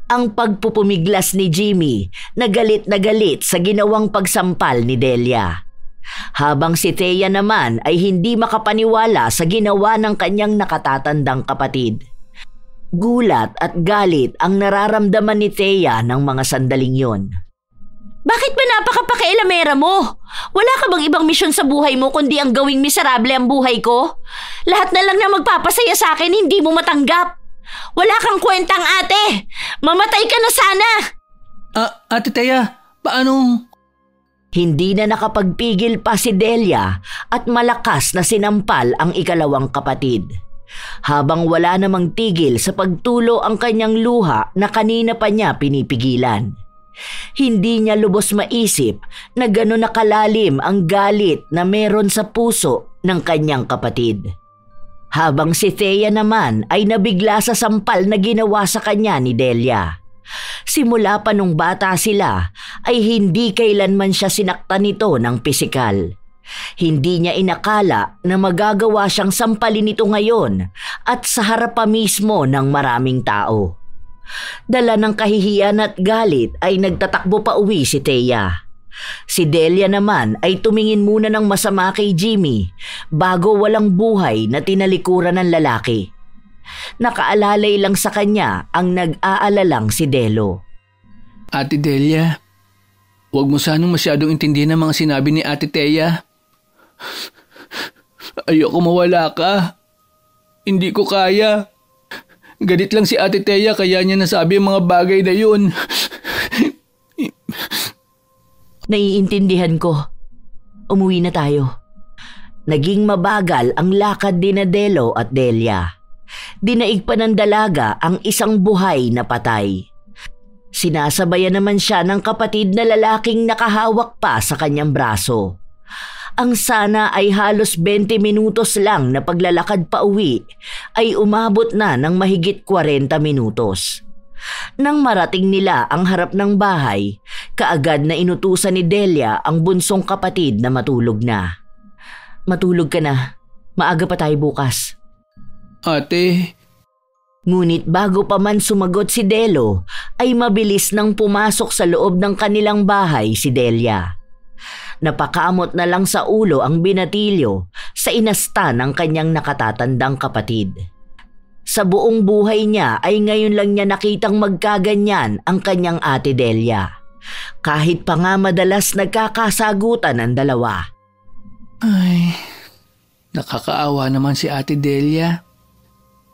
S1: ang pagpupumiglas ni Jimmy na galit sa ginawang pagsampal ni Delia. Habang si Thea naman ay hindi makapaniwala sa ginawa ng kanyang nakatatandang kapatid. Gulat at galit ang nararamdaman ni Thea ng mga sandaling yon. Bakit ba napakapakialamera mo? Wala ka bang ibang misyon sa buhay mo kundi ang gawing miserable ang buhay ko? Lahat na lang na magpapasaya sa akin hindi mo matanggap. Wala kang kwentang ate. Mamatay ka na sana.
S2: Ate Thea, paano?
S1: Hindi na nakapagpigil pa si Delia at malakas na sinampal ang ikalawang kapatid. Habang wala namang tigil sa pagtulo ang kanyang luha na kanina pa niya pinipigilan. Hindi niya lubos maisip na gano'n nakalalim ang galit na meron sa puso ng kanyang kapatid. Habang si Thea naman ay nabigla sa sampal na ginawa sa kanya ni Delia. Simula pa nung bata sila ay hindi kailanman siya sinaktan nito ng pisikal. Hindi niya inakala na magagawa siyang sampalin nito ngayon at sa harap pa mismo ng maraming tao. Dala ng kahihiyan at galit ay nagtatakbo pa uwi si Thea. Si Delia naman ay tumingin muna ng masama kay Jimmy bago walang buhay na tinalikuran ng lalaki. Nakaalalay lang sa kanya ang nag-aalalang si Delo.
S2: Ate Delia, huwag mo sanang masyadong intindihin ang mga sinabi ni Ate Thea. Ayoko mawala ka. Hindi ko kaya. Galit lang si Ate Thea kaya niya nasabi ang mga bagay na yun.
S1: Naiintindihan ko. Umuwi na tayo. Naging mabagal ang lakad ni Delo at Delia. Dinaig pa ng dalaga ang isang buhay na patay. Sinasabayan naman siya ng kapatid na lalaking nakahawak pa sa kanyang braso. Ang sana ay halos 20 minutos lang na paglalakad pa uwi ay umabot na ng mahigit 40 minutos. Nang marating nila ang harap ng bahay, kaagad na inutusan ni Delia ang bunsong kapatid na matulog na. Matulog ka na. Maaga pa tayo bukas.
S2: Ate.
S1: Ngunit bago pa man sumagot si Delo, ay mabilis nang pumasok sa loob ng kanilang bahay si Delia. Napakamot na lang sa ulo ang binatilyo sa inasta ng kanyang nakatatandang kapatid. Sa buong buhay niya ay ngayon lang niya nakitang magkaganyan ang kanyang ate Delia. Kahit pa nga madalas nagkakasagutan ang dalawa.
S2: Ay, nakakaawa naman si Ate Delia.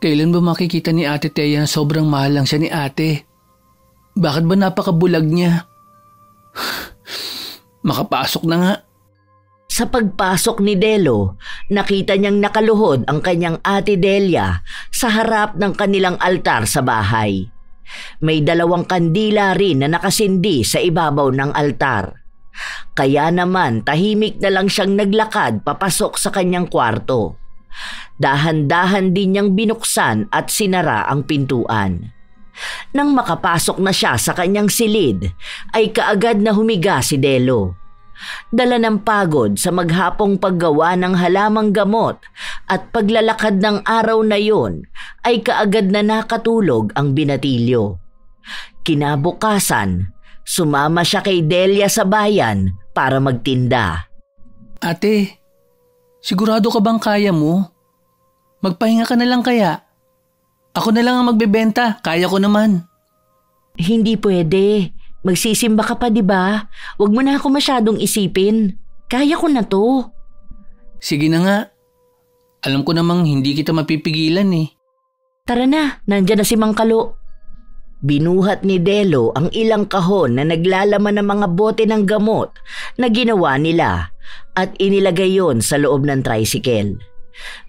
S2: Kailan ba makikita ni Ate Thea na sobrang mahal lang siya ni ate? Bakit ba napakabulag niya? Makapasok na nga.
S1: Sa pagpasok ni Delo, nakita niyang nakaluhod ang kanyang ate Delia sa harap ng kanilang altar sa bahay. May 2 kandila rin na nakasindi sa ibabaw ng altar. Kaya naman tahimik na lang siyang naglakad papasok sa kanyang kwarto. Dahan-dahan din niyang binuksan at sinara ang pintuan. Nang makapasok na siya sa kanyang silid, ay kaagad na humiga si Delo. Dala ng pagod sa maghapong paggawa ng halamang gamot at paglalakad ng araw na yon, ay kaagad na nakatulog ang binatilyo. Kinabukasan, sumama siya kay Delia sa bayan para magtinda.
S2: Ate, sigurado ka bang kaya mo? Magpahinga ka na lang kaya. Ako na lang ang magbebenta, kaya ko naman.
S1: Hindi pwede. Magsisimba ka pa, di ba? Huwag mo na ako masyadong isipin. Kaya ko na to.
S2: Sige na nga. Alam ko namang hindi kita mapipigilan eh.
S1: Tara na, nandyan na si Mang Kalo. Binuhat ni Delo ang ilang kahon na naglalaman ng mga bote ng gamot na ginawa nila at inilagay yon sa loob ng tricycle.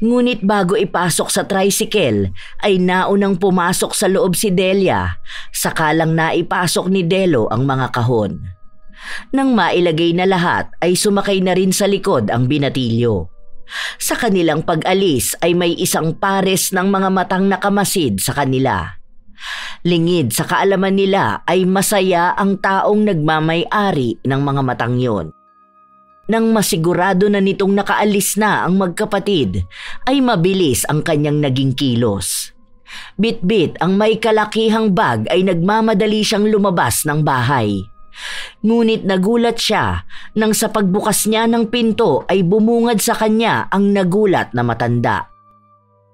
S1: Ngunit bago ipasok sa tricycle ay naunang pumasok sa loob si Delia, sakalang naipasok ni Delo ang mga kahon. Nang mailagay na lahat ay sumakay na rin sa likod ang binatilyo. Sa kanilang pag-alis ay may isang pares ng mga matang nakamasid sa kanila. Lingid sa kaalaman nila ay masaya ang taong nagmamay-ari ng mga matang yon. Nang masigurado na nitong nakaalis na ang magkapatid, ay mabilis ang kanyang naging kilos. Bit-bit ang may kalakihang bag ay nagmamadali siyang lumabas ng bahay. Ngunit nagulat siya nang sa pagbukas niya ng pinto ay bumungad sa kanya ang nagulat na matanda.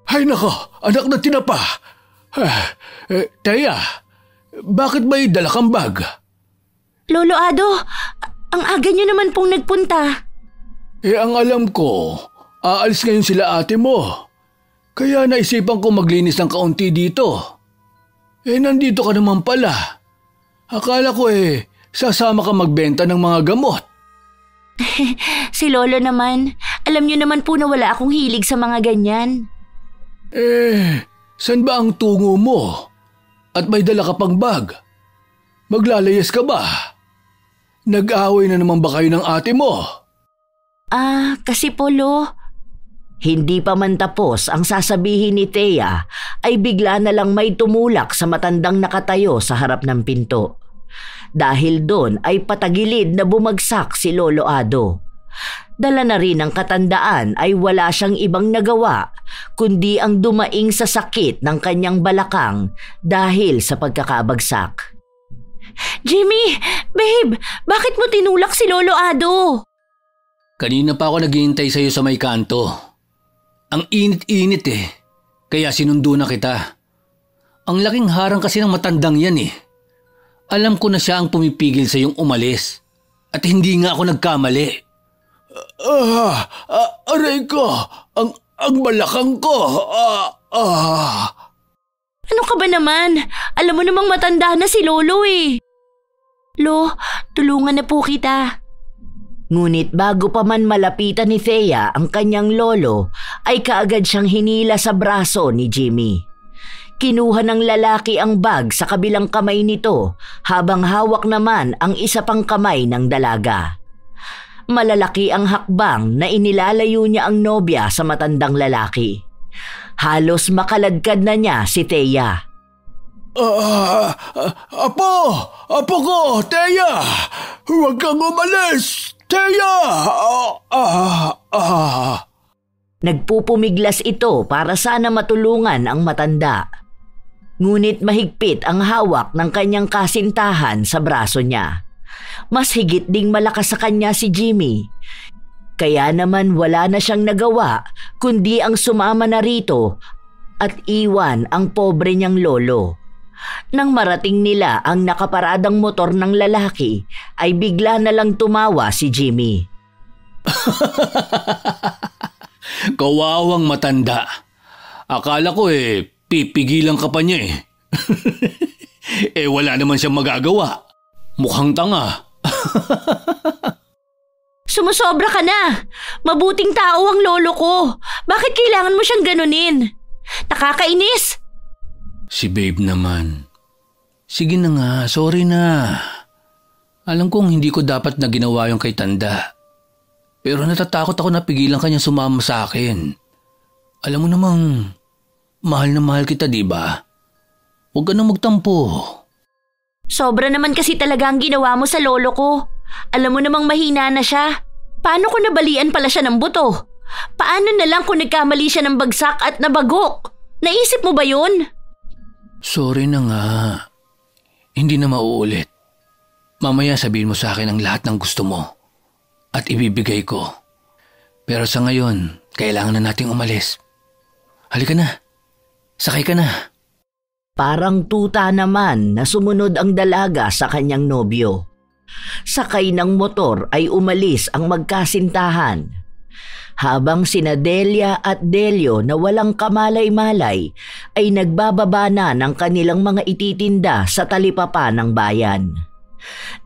S3: Hay nako, anak na tinapa! Thea, bakit may dala kang bag?
S1: Lolo Ado, ang aga niyo naman pong nagpunta.
S3: Ang alam ko, aalis ngayon sila ate mo. Kaya naisipan ko maglinis ng kaunti dito. Nandito ka naman pala. Akala ko sasama ka magbenta ng mga gamot.
S1: Si Lolo naman, alam niyo naman po na wala akong hilig sa mga ganyan.
S3: Saan ba ang tungo mo? At may dala ka pang bag. Maglalayas ka ba? Nag-away na naman ba kayo ng ate mo?
S1: Kasi po, Lo, Hindi pa man tapos ang sasabihin ni Thea ay bigla na lang may tumulak sa matandang nakatayo sa harap ng pinto. Dahil doon ay patagilid na bumagsak si Lolo Ado. Dala na rin ng katandaan ay wala siyang ibang nagawa kundi ang dumaing sa sakit ng kanyang balakang dahil sa pagkakabagsak. Jimmy! Babe! Bakit mo tinulak si Lolo Ado?
S2: Kanina pa ako naghihintay sa'yo sa may kanto. Ang init-init kaya sinundo na kita. Ang laking harang kasi ng matandang yan Alam ko na siya ang pumipigil sa iyong umalis. At hindi nga ako nagkamali.
S3: Aray ko! Ang balakang ko!
S1: Ano ka ba naman? Alam mo namang matanda na si Lolo Lo, tulungan na po kita. Ngunit bago pa man malapitan ni Thea ang kanyang lolo, ay kaagad siyang hinila sa braso ni Jimmy. Kinuha ng lalaki ang bag sa kabilang kamay nito habang hawak naman ang isa pang kamay ng dalaga. Malalaki ang hakbang na inilalayo niya ang nobya sa matandang lalaki. Halos makaladkad na niya si Thea.
S3: Apo ko, Thea! Huwag kang umalis! Thea!
S1: Nagpupumiglas ito para sana matulungan ang matanda. Ngunit mahigpit ang hawak ng kanyang kasintahan sa braso niya. Mas higit ding malakas sa kanya si Jimmy. Kaya naman wala na siyang nagawa kundi ang sumama na rito at iwan ang pobre niyang lolo. Nang marating nila ang nakaparadang motor ng lalaki, ay bigla na lang tumawa si Jimmy.
S2: Kawawang matanda. Akala ko pipigilan ka pa niya wala naman siyang magagawa. Mukhang tanga.
S1: Sumusobra ka na. Mabuting tao ang lolo ko. Bakit kailangan mo siyang ganunin? Nakakainis.
S2: Si babe naman. Sige na nga, sorry na. Alam kong hindi ko dapat na ginawa yung kay tanda. Pero natatakot ako na pigilan kanyang sumama sa akin. Alam mo namang, mahal na mahal kita, di ba? Huwag ka nang magtampo.
S1: Sobra naman kasi talaga ang ginawa mo sa lolo ko. Alam mo namang mahina na siya. Paano kung nabalian pala siya ng buto? Paano na lang kung nagkamali siya ng bagsak at nabagok? Naisip mo ba yun?
S2: Sorry na nga. Hindi na mauulit. Mamaya sabihin mo sa akin ang lahat ng gusto mo at ibibigay ko. Pero sa ngayon, kailangan na nating umalis. Halika na. Sakay ka na.
S1: Parang tuta naman na sumunod ang dalaga sa kanyang nobyo. Sakay ng motor ay umalis ang magkasintahan. Habang sina Delia at Delio na walang kamalay-malay ay nagbababa na ng kanilang mga ititinda sa talipapa ng bayan.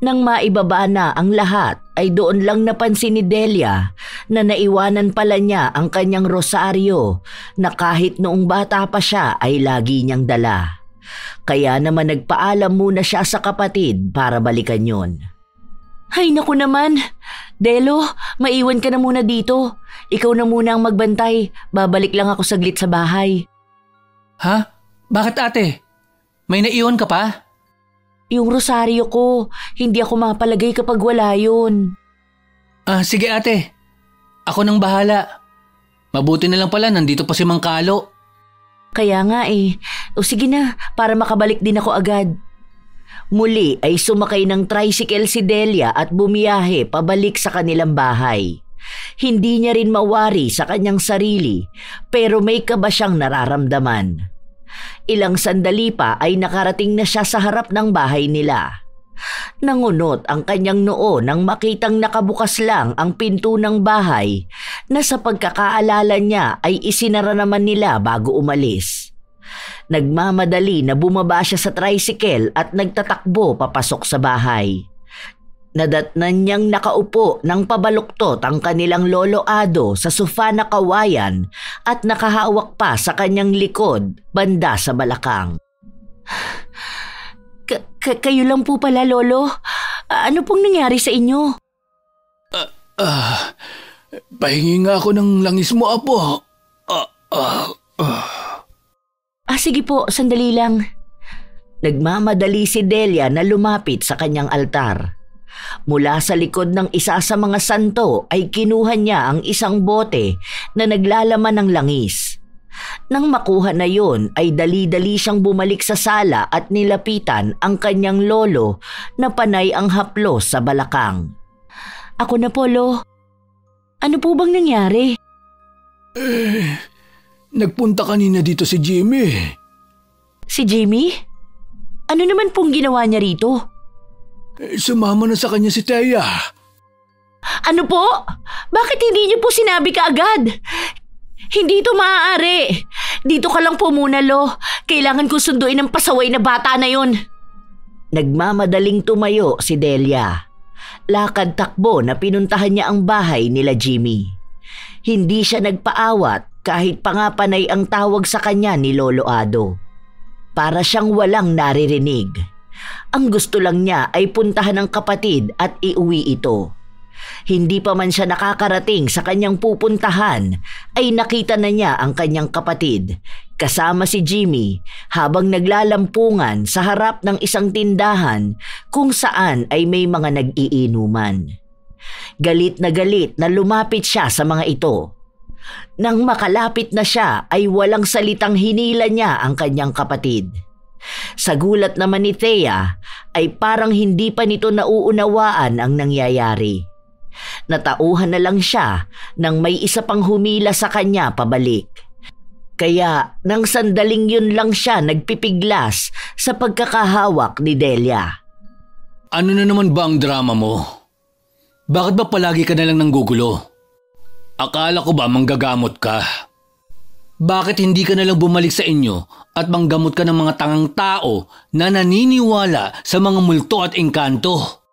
S1: Nang maibaba na ang lahat ay doon lang napansin ni Delia na naiwanan pala niya ang kanyang rosaryo na kahit noong bata pa siya ay lagi niyang dala. Kaya naman nagpaalam muna siya sa kapatid para balikan yon. Ay naku naman, Delo, maiwan ka na muna dito. Ikaw na muna ang magbantay. Babalik lang ako saglit sa bahay.
S2: Ha? Bakit ate? May naiwan ka pa?
S1: Yung rosaryo ko, hindi ako mapalagay kapag wala yun.
S2: Sige ate. Ako nang bahala. Mabuti na lang pala nandito pa si Mang Kalo.
S1: Kaya nga O sige na, para makabalik din ako agad. Muli ay sumakay ng tricycle si Delia at bumiyahe pabalik sa kanilang bahay. Hindi niya rin mawari sa kanyang sarili pero may kaba siyang nararamdaman. Ilang sandali pa ay nakarating na siya sa harap ng bahay nila. Nangunot ang kanyang noo nang makitang nakabukas lang ang pinto ng bahay na sa pagkakaalala niya ay isinara naman nila bago umalis. Nagmamadali na bumaba siya sa tricycle at nagtatakbo papasok sa bahay. Nadatnan niyang nakaupo ng pabaluktot ang kanilang lolo Ado sa sofa na kawayan at nakahawak pa sa kanyang likod banda sa balakang. Kayo lang po pala, Lolo. Ano pong nangyari sa inyo?
S3: Pahingi nga ako ng langis mo, Apo.
S1: Sige po, sandali lang. Nagmamadali si Delia na lumapit sa kanyang altar. Mula sa likod ng isa sa mga santo ay kinuha niya ang isang bote na naglalaman ng langis. Nang makuha na yon ay dali-dali siyang bumalik sa sala at nilapitan ang kanyang lolo na panay ang haplos sa balakang. Ako na po, Lo. Ano po bang nangyari?
S3: Nagpunta kanina dito si Jimmy.
S1: Si Jimmy? Ano naman pong ginawa niya rito?
S3: Sumama na sa kanya si Thea.
S1: Ano po? Bakit hindi niyo po sinabi kaagad? Hindi ito maaari. Dito ka lang po muna, Lo. Kailangan ko sunduin ang pasaway na bata na yon. Nagmamadaling tumayo si Delia. Lakad takbo na pinuntahan niya ang bahay nila Jimmy. Hindi siya nagpaawat kahit pangapanay ang tawag sa kanya ni Lolo Ado. Para siyang walang naririnig. Ang gusto lang niya ay puntahan ng kapatid at iuwi ito. Hindi pa man siya nakakarating sa kanyang pupuntahan ay nakita na niya ang kanyang kapatid kasama si Jimmy habang naglalampungan sa harap ng isang tindahan kung saan ay may mga nag-iinuman. Galit na lumapit siya sa mga ito. Nang makalapit na siya ay walang salitang hinila niya ang kanyang kapatid. Sa gulat naman ni Thea ay parang hindi pa nito nauunawaan ang nangyayari. Natauhan na lang siya nang may isa pang humila sa kanya pabalik. Kaya nang sandaling yun lang siya nagpipiglas sa pagkakahawak ni Delia.
S2: Ano na naman ba ang drama mo? Bakit ba palagi ka na lang nanggugulo? Akala ko ba manggagamot ka? Bakit hindi ka na lang bumalik sa inyo at manggamot ka ng mga tangang tao na naniniwala sa mga multo at engkanto?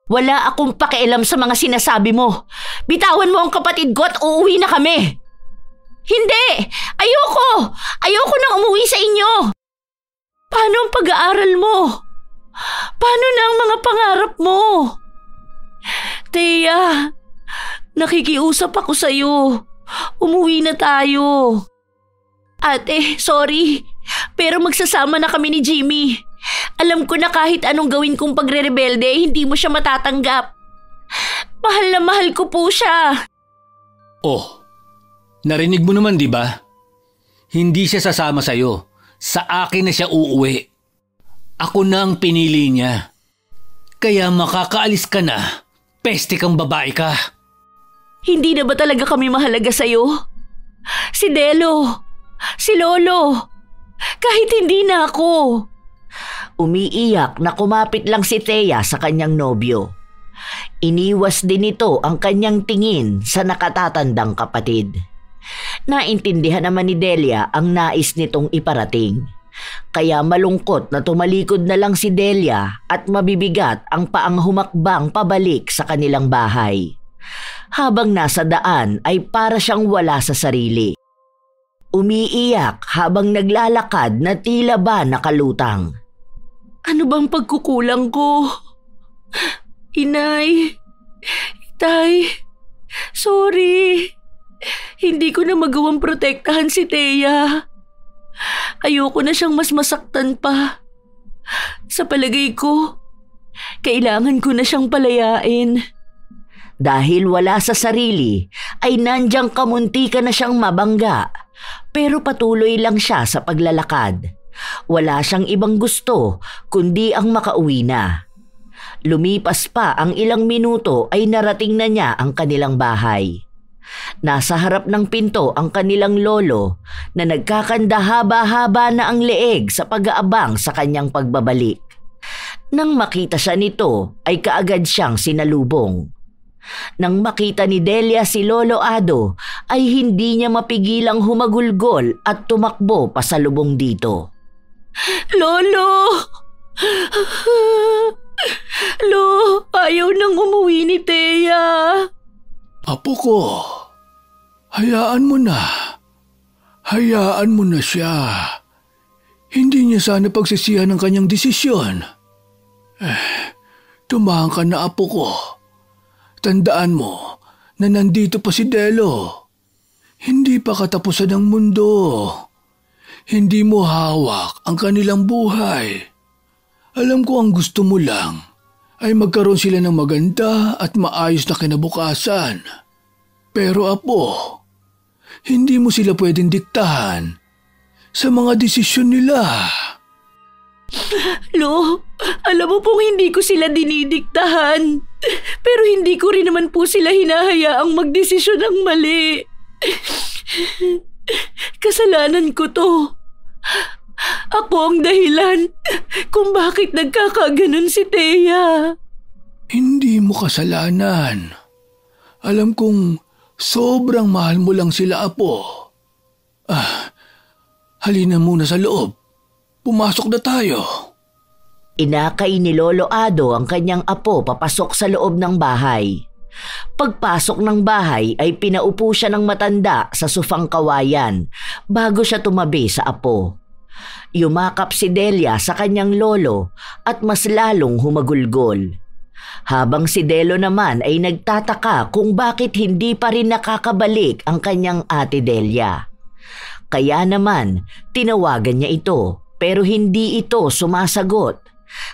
S1: Wala akong pakialam sa mga sinasabi mo. Bitawan mo ang kapatid ko at uuwi na kami. Hindi! Ayoko! Ayoko nang umuwi sa inyo! Paano ang pag-aaral mo? Paano na ang mga pangarap mo? Thea, nakikiusap ako sa'yo. Umuwi na tayo. Ate, sorry. Pero magsasama na kami ni Jimmy. Alam ko na kahit anong gawin kong pagre-rebelde, hindi mo siya matatanggap. Mahal na mahal ko po siya.
S2: Oh, narinig mo naman, di ba? Hindi siya sasama sa'yo. Sa akin na siya uuwi. Ako na ang pinili niya. Kaya makakaalis ka na. Peste kang babae ka.
S1: Hindi na ba talaga kami mahalaga sa'yo? Si Delo, si Lolo, kahit hindi na ako. Umiiyak na kumapit lang si Thea sa kanyang nobyo. Iniwas din ito ang kanyang tingin sa nakatatandang kapatid. Naintindihan naman ni Delia ang nais nitong iparating. Kaya malungkot na tumalikod na lang si Delia at mabibigat ang paang humakbang pabalik sa kanilang bahay. Habang nasa daan ay para siyang wala sa sarili. Umiiyak habang naglalakad na tila ba nakalutang. Ano bang pagkukulang ko? Inay, Itay, sorry. Hindi ko na magawang protektahan si Thea. Ayoko na siyang mas masaktan pa. Sa palagay ko, kailangan ko na siyang palayain. Dahil wala sa sarili, ay nandyang kamuntika na siyang mabangga. Pero patuloy lang siya sa paglalakad. Wala siyang ibang gusto kundi ang makauwi na. Lumipas pa ang ilang minuto ay narating na niya ang kanilang bahay. Nasa harap ng pinto ang kanilang lolo na nagkakanda haba-haba na ang leeg sa pag-aabang sa kanyang pagbabalik. Nang makita siya nito ay kaagad siyang sinalubong. Nang makita ni Delia si Lolo Ado ay hindi niya mapigilang humagulgol at tumakbo pasalubong dito. Lolo! Lo, ayaw nang umuwi ni Thea.
S3: Apo ko, hayaan mo na. Hayaan mo na siya. Hindi niya sana pagsisihan ang kanyang desisyon. Tumahan ka na, apo ko. Tandaan mo na nandito pa si Delo. Hindi pa katapusan ng mundo. Hindi mo hawak ang kanilang buhay. Alam ko ang gusto mo lang ay magkaroon sila ng maganda at maayos na kinabukasan. Pero apo, hindi mo sila pwedeng diktahan sa mga desisyon nila.
S1: Lo, alam mo pong hindi ko sila dinidiktahan. Pero hindi ko rin naman po sila hinahayaang magdesisyon ng mali. Kasalanan ko to. Ako ang dahilan kung bakit nagkakaganon si Thea.
S3: Hindi mo kasalanan. Alam kong sobrang mahal mo lang sila, apo. Halina muna sa loob. Pumasok na tayo.
S1: Inakay ni Lolo Ado ang kanyang apo papasok sa loob ng bahay. Pagpasok ng bahay ay pinaupo siya ng matanda sa sofang kawayan bago siya tumabi sa apo. Yumakap si Delia sa kanyang lolo at mas lalong humagulgol. Habang si Delo naman ay nagtataka kung bakit hindi pa rin nakakabalik ang kanyang ate Delia. Kaya naman tinawagan niya ito pero hindi ito sumasagot.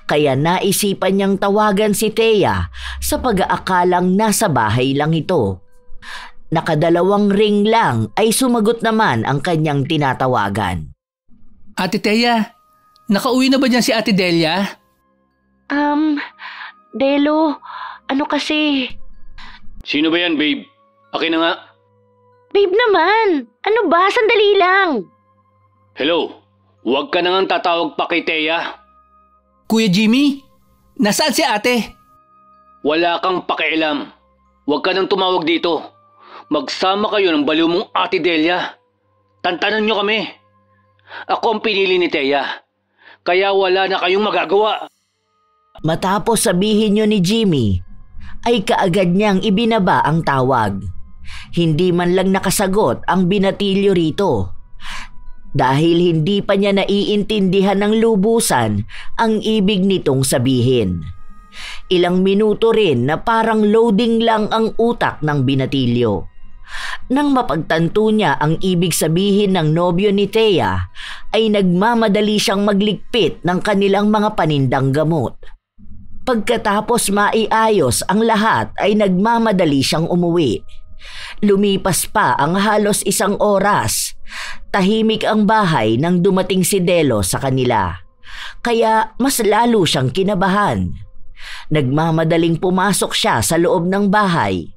S1: Kaya naisipan niyang tawagan si Thea sa pag-aakalang nasa bahay lang ito. Nakadalawang ring lang ay sumagot naman ang kanyang tinatawagan.
S2: Ate Thea, nakauwi na ba dyan si Ate Delia?
S1: Delo, ano kasi?
S2: Sino ba yan, babe? Akin na nga.
S1: Babe naman, ano ba? Sandali lang.
S2: Hello, huwag ka na nga tatawag pa kay Thea. Kuya Jimmy, nasaan si ate? Wala kang pakialam. Huwag ka nang tumawag dito. Magsama kayo ng baliw mong Ate Delia. Tantanan nyo kami. Ako ang pinili ni Thea. Kaya wala na kayong magagawa.
S1: Matapos sabihin nyo ni Jimmy, ay kaagad niyang ibinaba ang tawag. Hindi man lang nakasagot ang binatilyo rito. Dahil hindi pa niya naiintindihan ng lubusan ang ibig nitong sabihin. Ilang minuto rin na parang loading lang ang utak ng binatilyo. Nang mapagtanto niya ang ibig sabihin ng nobyo ni Thea, ay nagmamadali siyang magligpit ng kanilang mga panindang gamot. Pagkatapos maiayos ang lahat ay nagmamadali siyang umuwi. Lumipas pa ang halos 1 oras. Tahimik ang bahay nang dumating si Delo sa kanila. Kaya mas lalo siyang kinabahan. Nagmamadaling pumasok siya sa loob ng bahay.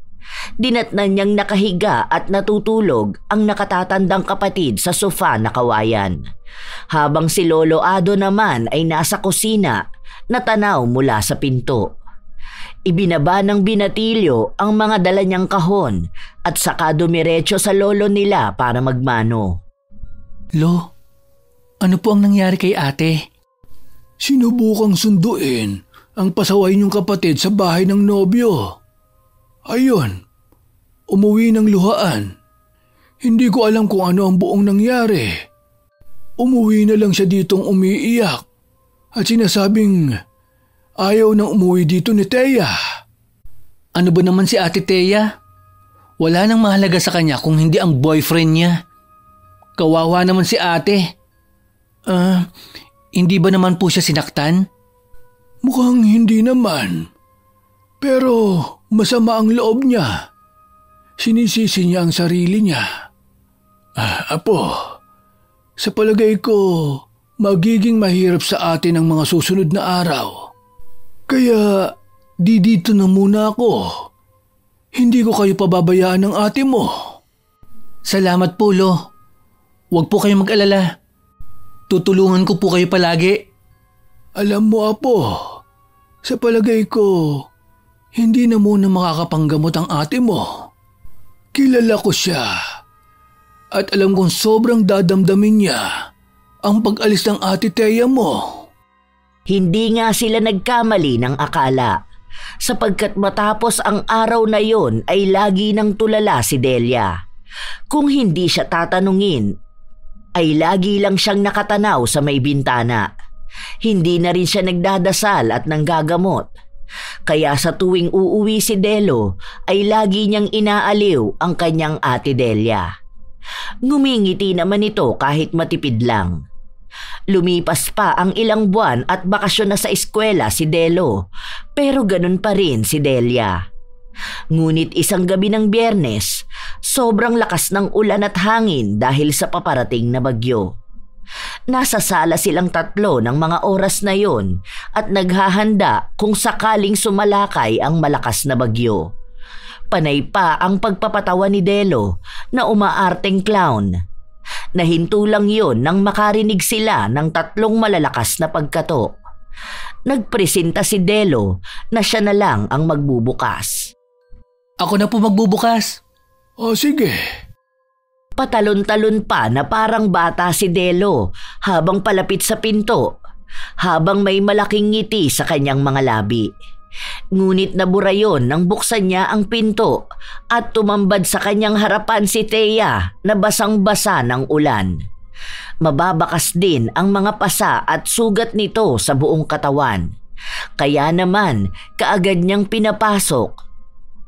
S1: Dinatnan niyang nakahiga at natutulog ang nakatatandang kapatid sa sofa na kawayan. Habang si Lolo Ado naman ay nasa kusina, natanaw mula sa pinto. Ibinaba ng binatilyo ang mga dala niyang kahon at saka dumiretso sa lolo nila para magmano.
S2: Lo, ano po ang nangyari kay ate?
S3: Sinubukang sunduin ang pasaway niyong kapatid sa bahay ng nobyo. Ayun, umuwi ng luhaan. Hindi ko alam kung ano ang buong nangyari. Umuwi na lang siya ditong umiiyak at sinasabing ayaw nang umuwi dito ni Thea.
S2: Ano ba naman si Ate Thea? Wala nang mahalaga sa kanya kung hindi ang boyfriend niya. Kawawa naman si ate. Hindi ba naman po siya sinaktan?
S3: Mukhang hindi naman. Pero masama ang loob niya. Sinisisi niya ang sarili niya. Apo, sa palagay ko, magiging mahirap sa atin ang mga susunod na araw. Kaya dito na muna ako. Hindi ko kayo pababayaan ng ate mo.
S2: Salamat po, Lo. Huwag po kayong mag-alala. Tutulungan ko po kayo palagi.
S3: Alam mo, Apo, sa palagay ko, hindi na muna makakapanggamot ang ate mo. Kilala ko siya at alam kong sobrang dadamdamin niya ang pag-alis ng Ate Thea mo.
S1: Hindi nga sila nagkamali ng akala, sapagkat matapos ang araw na yon ay lagi nang tulala si Delia. Kung hindi siya tatanungin, ay lagi lang siyang nakatanaw sa may bintana. Hindi na rin siya nagdadasal at nanggagamot. Kaya sa tuwing uuwi si Delo ay lagi niyang inaaliw ang kanyang ate Delia. Ngumingiti naman ito kahit matipid lang. Lumipas pa ang ilang buwan at bakasyon na sa eskwela si Delo, pero ganun pa rin si Delia. Ngunit isang gabi ng Biyernes, sobrang lakas ng ulan at hangin dahil sa paparating na bagyo. Nasa sala silang tatlo ng mga oras na yon at naghahanda kung sakaling sumalakay ang malakas na bagyo. Panay pa ang pagpapatawa ni Delo na umaarteng clown. Nahinto lang yon nang makarinig sila ng tatlong malalakas na pagkatok. Nagpresenta si Delo na siya na lang ang magbubukas.
S2: Ako na po magbubukas.
S3: O sige.
S1: Patalon-talon pa na parang bata si Delo habang palapit sa pinto, habang may malaking ngiti sa kanyang mga labi. Ngunit nabura yon nang buksan niya ang pinto at tumambad sa kanyang harapan si Thea na basang-basa ng ulan. Mababakas din ang mga pasa at sugat nito sa buong katawan. Kaya naman kaagad niyang pinapasok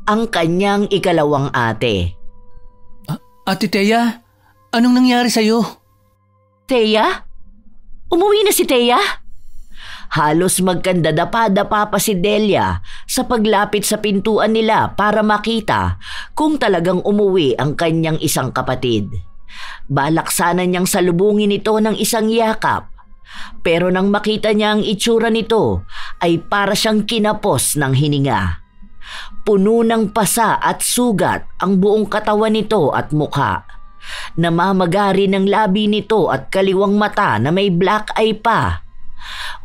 S1: ang kanyang ikalawang ate.
S2: Ate Thea, anong nangyari sa'yo?
S1: Thea? Umuwi na si Thea? Halos magkandadapa-dapa pa si Delia sa paglapit sa pintuan nila para makita kung talagang umuwi ang kanyang isang kapatid. Balak sana niyang salubungin ito ng isang yakap, pero nang makita niya ang itsura nito ay para siyang kinapos ng hininga. Puno ng pasa at sugat ang buong katawan nito at mukha. Namamagari ng labi nito at kaliwang mata na may black eye pa.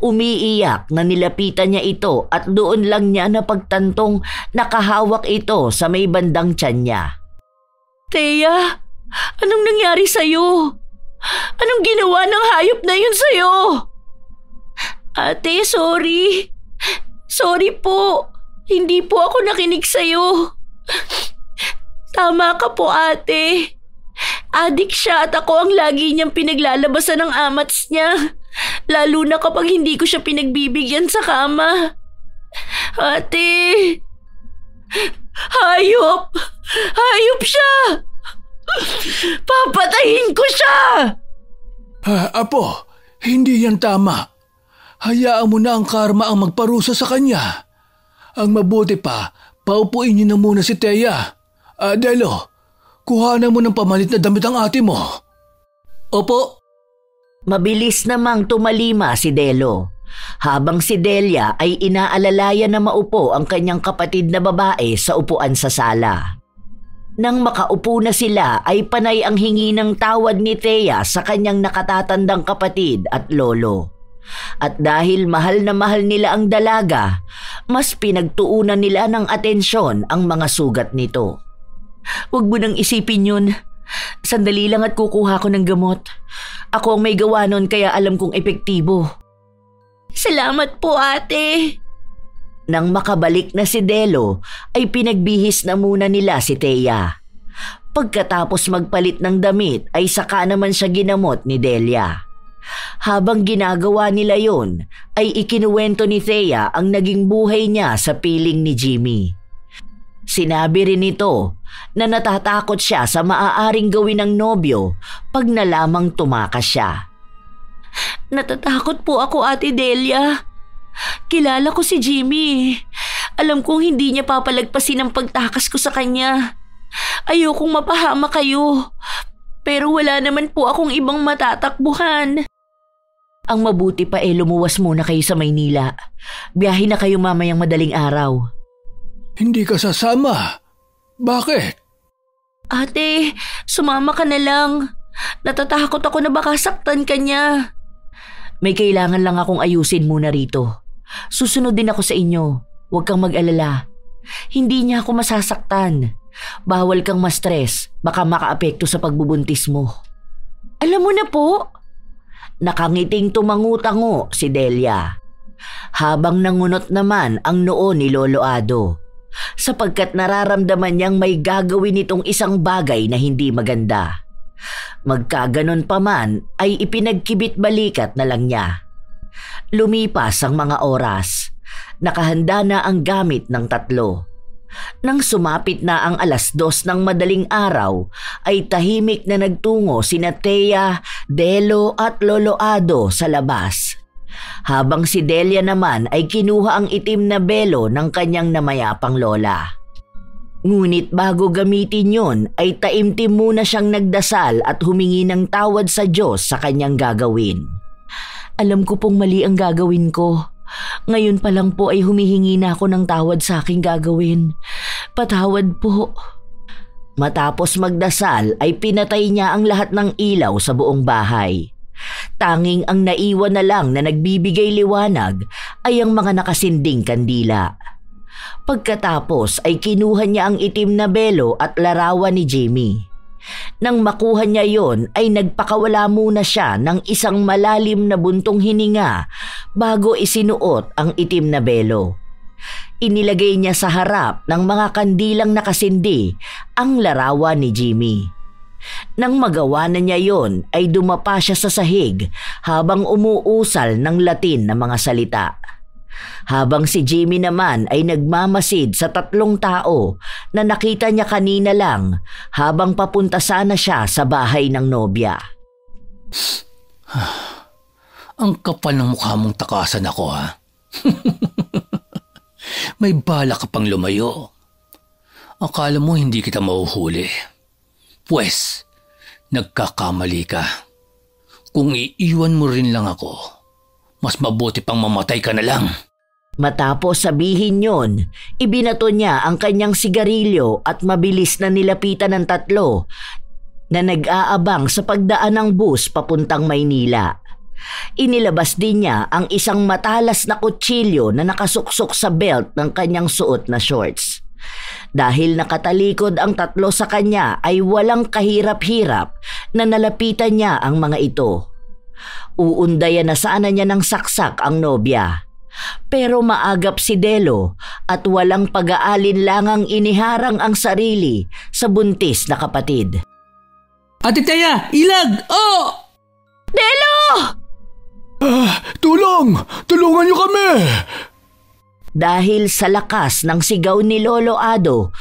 S1: Umiiyak na nilapitan niya ito at doon lang niya napagtantong nakahawak ito sa may bandang tiyan niya. Thea, anong nangyari sa'yo? Anong ginawa ng hayop na yun sa'yo? Ate, sorry. Sorry po. Hindi po ako nakinig sa'yo. Tama ka po, ate. Adik siya at ako ang lagi niyang pinaglalabasan ng amats niya. Lalo na kapag hindi ko siya pinagbibigyan sa kama. Ate! Hayop! Hayop siya! Papatayin ko siya!
S3: Apo, hindi yan tama. Hayaan mo na ang karma ang magparusa sa kanya. Ang mabuti pa, paupuin niyo na muna si Thea. Delo, kuhanan mo ng pamalit na damit ang ate mo.
S2: Opo.
S1: Mabilis namang tumalima si Delo, habang si Delia ay inaalalayan na maupo ang kanyang kapatid na babae sa upuan sa sala. Nang makaupo na sila ay panay ang hingi ng tawad ni Thea sa kanyang nakatatandang kapatid at lolo. At dahil mahal na mahal nila ang dalaga, mas pinagtuunan nila ng atensyon ang mga sugat nito. Huwag mo nang isipin yun. Sandali lang at kukuha ko ng gamot. Ako ang may gawa nun kaya alam kong epektibo. Salamat po, ate. Nang makabalik na si Delo, ay pinagbihis na muna nila si Thea. Pagkatapos magpalit ng damit ay saka naman siya ginamot ni Delia. Habang ginagawa nila yon, ay ikinuwento ni Thea ang naging buhay niya sa piling ni Jimmy. Sinabi rin ito na natatakot siya sa maaaring gawin ng nobyo pag nalamang tumakas siya. Natatakot po ako, Ate Delia. Kilala ko si Jimmy. Alam kong hindi niya papalagpasin ang pagtakas ko sa kanya. Ayokong mapahama kayo. Pero wala naman po akong ibang matatakbuhan. Ang mabuti pa lumuwas muna kayo sa Maynila. Biyahe na kayo mamayang madaling araw.
S3: Hindi ka sasama. Bakit?
S1: Ate, sumama ka na lang. Natatakot ako na baka saktan ka niya. May kailangan lang akong ayusin muna rito. Susunod din ako sa inyo. Huwag kang mag-alala. Hindi niya ako masasaktan. Bawal kang ma-stress. Baka makaapekto sa pagbubuntis mo. Alam mo na po. Nakangiting tumangutango si Delia. Habang nangunot naman ang noo ni Lolo Ado. Sapagkat nararamdaman niyang may gagawin itong isang bagay na hindi maganda. Magkaganon pa man ay ipinagkibit balikat na lang niya. Lumipas ang mga oras Nakahanda na ang gamit ng tatlo. Nang sumapit na ang 2:00 ng madaling araw, ay tahimik na nagtungo sina Thea, Delo at Lolo Ado sa labas. Habang si Delia naman ay kinuha ang itim na belo ng kanyang namayapang lola. Ngunit bago gamitin yon ay taimtim muna siyang nagdasal at humingi ng tawad sa Diyos sa kanyang gagawin. Alam ko pong mali ang gagawin ko. Ngayon pa lang po ay humihingi na ako ng tawad sa aking gagawin. Patawad po. Matapos magdasal ay pinatay niya ang lahat ng ilaw sa buong bahay. Tanging ang naiwan na lang na nagbibigay liwanag ay ang mga nakasinding kandila. Pagkatapos ay kinuha niya ang itim na belo at larawan ni Jimmy. Nang makuha niya yon ay nagpakawala muna siya ng isang malalim na buntong hininga bago isinuot ang itim na belo. Inilagay niya sa harap ng mga kandilang nakasindi ang larawan ni Jimmy. Nang magawa na niya yon ay dumapa siya sa sahig habang umuusal ng Latin na mga salita. Habang si Jimmy naman ay nagmamasid sa 3 tao na nakita niya kanina lang habang papunta sana siya sa bahay ng nobya.
S2: Ang kapal ng mukha mong takasan ako, ha? May bala ka pang lumayo. Akala mo hindi kita mahuhuli. Pwes, nagkakamali ka. Kung iiwan mo rin lang ako, mas mabuti pang mamatay ka na lang.
S1: Matapos sabihin yon, ibinato niya ang kanyang sigarilyo at mabilis na nilapitan ng 3 na nag-aabang sa pagdaan ng bus papuntang Maynila. Inilabas din niya ang isang matalas na kutsilyo na nakasuksok sa belt ng kanyang suot na shorts. Dahil nakatalikod ang 3 sa kanya ay walang kahirap-hirap na nalapitan niya ang mga ito. Uundayan na sana niya ng saksak ang nobya. Pero maagap si Delo at walang pag-aalinlangang iniharang ang sarili sa buntis na kapatid.
S2: Ate Thea, ilag! Oh!
S1: Delo!
S3: Tulong! Tulungan niyo kami!
S1: Dahil sa lakas ng sigaw ni Lolo Ado,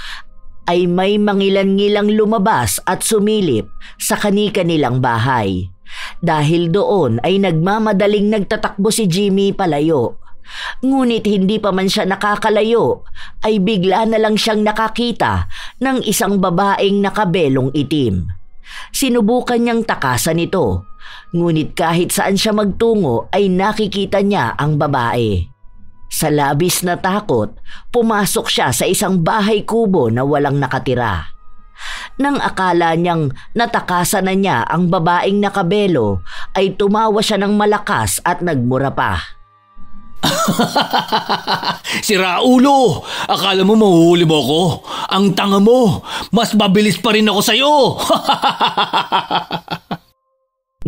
S1: ay may mangilan-ngilang lumabas at sumilip sa kani-kanilang bahay. Dahil doon ay nagmamadaling nagtatakbo si Jimmy palayo. Ngunit hindi pa man siya nakakalayo, ay bigla na lang siyang nakakita ng isang babaeng nakabelong itim. Sinubukan niyang takasan ito, ngunit kahit saan siya magtungo ay nakikita niya ang babae. Sa labis na takot, pumasok siya sa isang bahay kubo na walang nakatira. Nang akala niyang natakasan na niya ang babaeng nakabelo, ay tumawa siya ng malakas at nagmura pa.
S2: Sira ulo! Akala mo mahuhuli mo ako? Ang tanga mo! Mas mabilis pa rin ako sa'yo!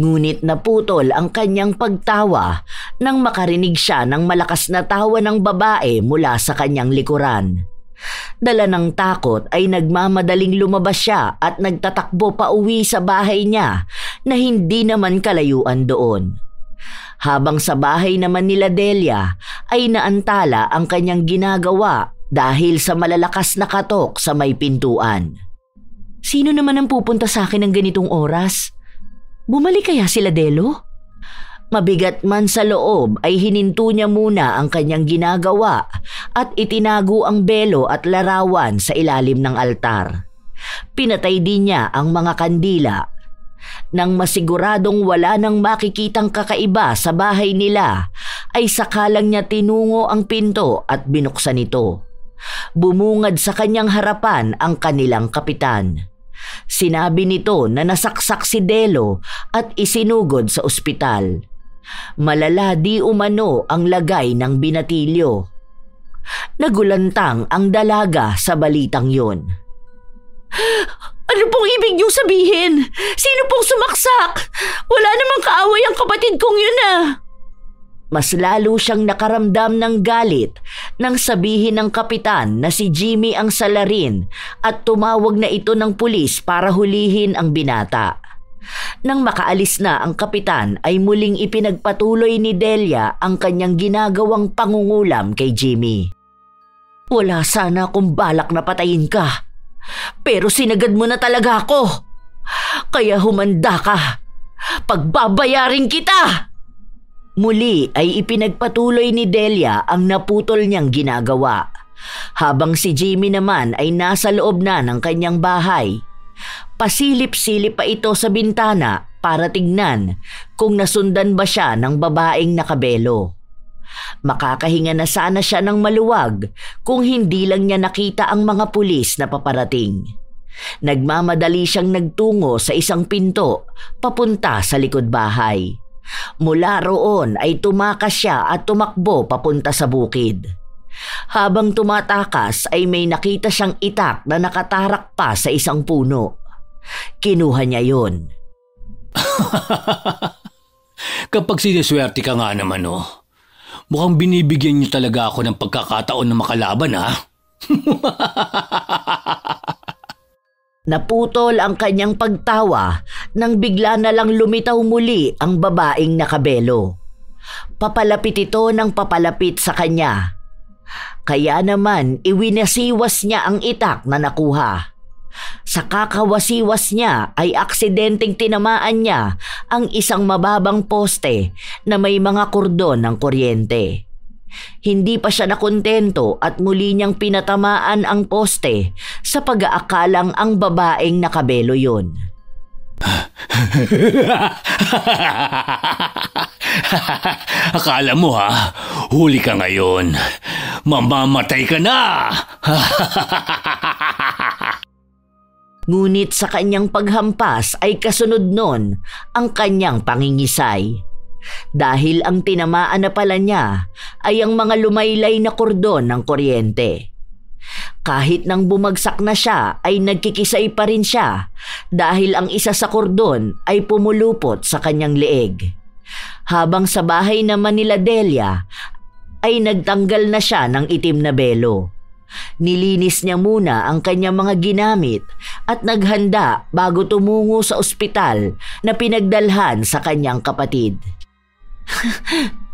S1: Ngunit naputol ang kanyang pagtawa nang makarinig siya ng malakas na tawa ng babae mula sa kanyang likuran. Dala ng takot ay nagmamadaling lumabas siya at nagtatakbo pa uwi sa bahay niya na hindi naman kalayuan doon. Habang sa bahay naman nila Delia ay naantala ang kanyang ginagawa dahil sa malalakas na katok sa may pintuan. Sino naman ang pupunta sa akin ng ganitong oras? Bumalik kaya sila Delo? Mabigat man sa loob ay hininto niya muna ang kanyang ginagawa at itinago ang belo at larawan sa ilalim ng altar. Pinatay din niya ang mga kandila. Nang masiguradong wala nang makikitang kakaiba sa bahay nila, ay sakalang niya tinungo ang pinto at binuksan ito. Bumungad sa kanyang harapan ang kanilang kapitan. Sinabi nito na nasaksak si Delo at isinugod sa ospital. Malala di umano ang lagay ng binatilyo. Nagulantang ang dalaga sa balitang yon. Ano pong ibig niyong sabihin? Sino pong sumaksak? Wala namang kaaway ang kapatid kong yun ah. Mas lalo siyang nakaramdam ng galit nang sabihin ng kapitan na si Jimmy ang salarin at tumawag na ito ng pulis para hulihin ang binata. Nang makaalis na ang kapitan ay muling ipinagpatuloy ni Delia ang kanyang ginagawang pangungulam kay Jimmy. Wala sana akong balak na patayin ka, pero sinagad mo na talaga ako. Kaya humanda ka. Pagbabayarin kita! Muli ay ipinagpatuloy ni Delia ang naputol niyang ginagawa, habang si Jimmy naman ay nasa loob na ng kanyang bahay. Pasilip-silip pa ito sa bintana para tignan kung nasundan ba siya ng babaeng nakabelo. Makakahinga na sana siya ng maluwag kung hindi lang niya nakita ang mga pulis na paparating. Nagmamadali siyang nagtungo sa isang pinto papunta sa likod bahay. Mula roon ay tumakas siya at tumakbo papunta sa bukid. Habang tumatakas ay may nakita siyang itak na nakatarak pa sa isang puno. Kinuha niya yon.
S2: Kapag siniswerte ka nga naman mukhang binibigyan niyo talaga ako ng pagkakataon na makalaban
S1: Naputol ang kanyang pagtawa nang bigla na lang lumitaw muli ang babaeng nakabelo. Papalapit ito ng papalapit sa kanya. Kaya naman iwinasiwas niya ang itak na nakuha. Sa kakawasiwas niya ay aksidenteng tinamaan niya ang isang mababang poste na may mga kordon ng kuryente. Hindi pa siya nakontento at muli niyang pinatamaan ang poste sa pag-aakalang ang babaeng nakabelo yun.
S2: Akala mo huli ka ngayon. Mamamatay ka na!
S1: Ngunit sa kanyang paghampas ay kasunod nun ang kanyang pangingisay. Dahil ang tinamaan na pala niya ay ang mga lumaylay na kordon ng kuryente. Kahit nang bumagsak na siya ay nagkikisay pa rin siya dahil ang isa sa kordon ay pumulupot sa kanyang leeg. Habang sa bahay naman nila Delia ay nagtanggal na siya ng itim na belo. Nilinis niya muna ang kanyang mga ginamit at naghanda bago tumungo sa ospital na pinagdalhan sa kanyang kapatid.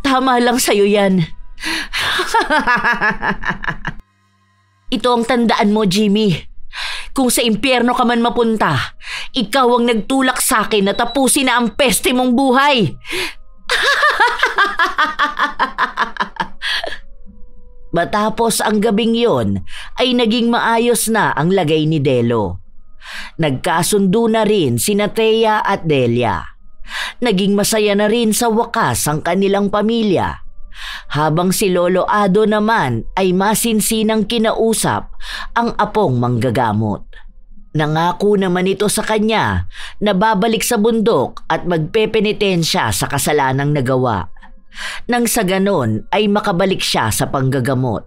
S1: Tama lang sa'yo yan. Ito ang tandaan mo, Jimmy. Kung sa impyerno ka man mapunta, ikaw ang nagtulak sa akin na tapusin na ang peste mong buhay. Matapos ang gabing yon, ay naging maayos na ang lagay ni Delo. Nagkasundo na rin sina Thea at Delia. Naging masaya na rin sa wakas ang kanilang pamilya. Habang si Lolo Ado naman ay masinsinang kinausap ang apong manggagamot. Nangako naman ito sa kanya na babalik sa bundok at magpepenitensya sa kasalanang nagawa. Nang sa ganon ay makabalik siya sa panggagamot.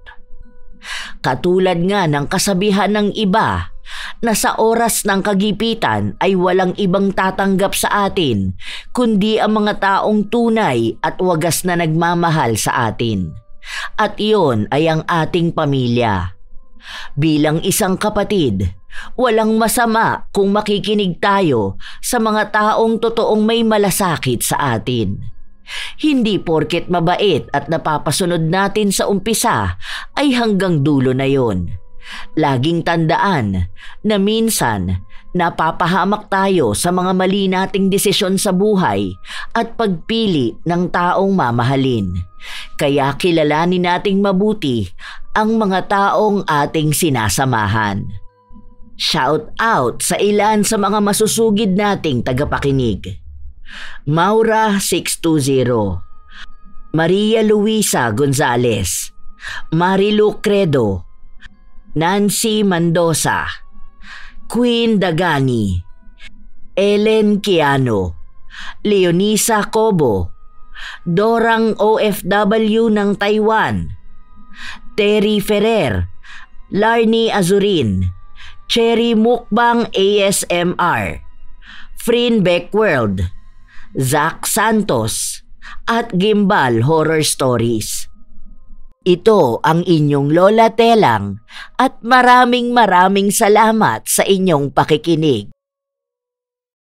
S1: Katulad nga ng kasabihan ng iba na sa oras ng kagipitan ay walang ibang tatanggap sa atin kundi ang mga taong tunay at wagas na nagmamahal sa atin. At iyon ay ang ating pamilya. Bilang isang kapatid, walang masama kung makikinig tayo sa mga taong totoong may malasakit sa atin. Hindi porket mabait at napapasunod natin sa umpisa ay hanggang dulo na yon. Laging tandaan na minsan napapahamak tayo sa mga mali nating desisyon sa buhay at pagpili ng taong mamahalin. Kaya kilalanin nating mabuti ang mga taong ating sinasamahan. Shout out sa ilan sa mga masusugid nating tagapakinig. Maura 620, Maria Luisa Gonzales, Marilu Credo, Nancy Mendoza, Queen Dagani, Ellen Kiano, Leonisa Cobo, Dorang OFW ng Taiwan, Terry Ferrer, Larnie Azurin, Cherry Mukbang ASMR, Frin Beckworld, Zach Santos, at Gimbal Horror Stories. Ito ang inyong Lola Telang at maraming salamat sa inyong pakikinig.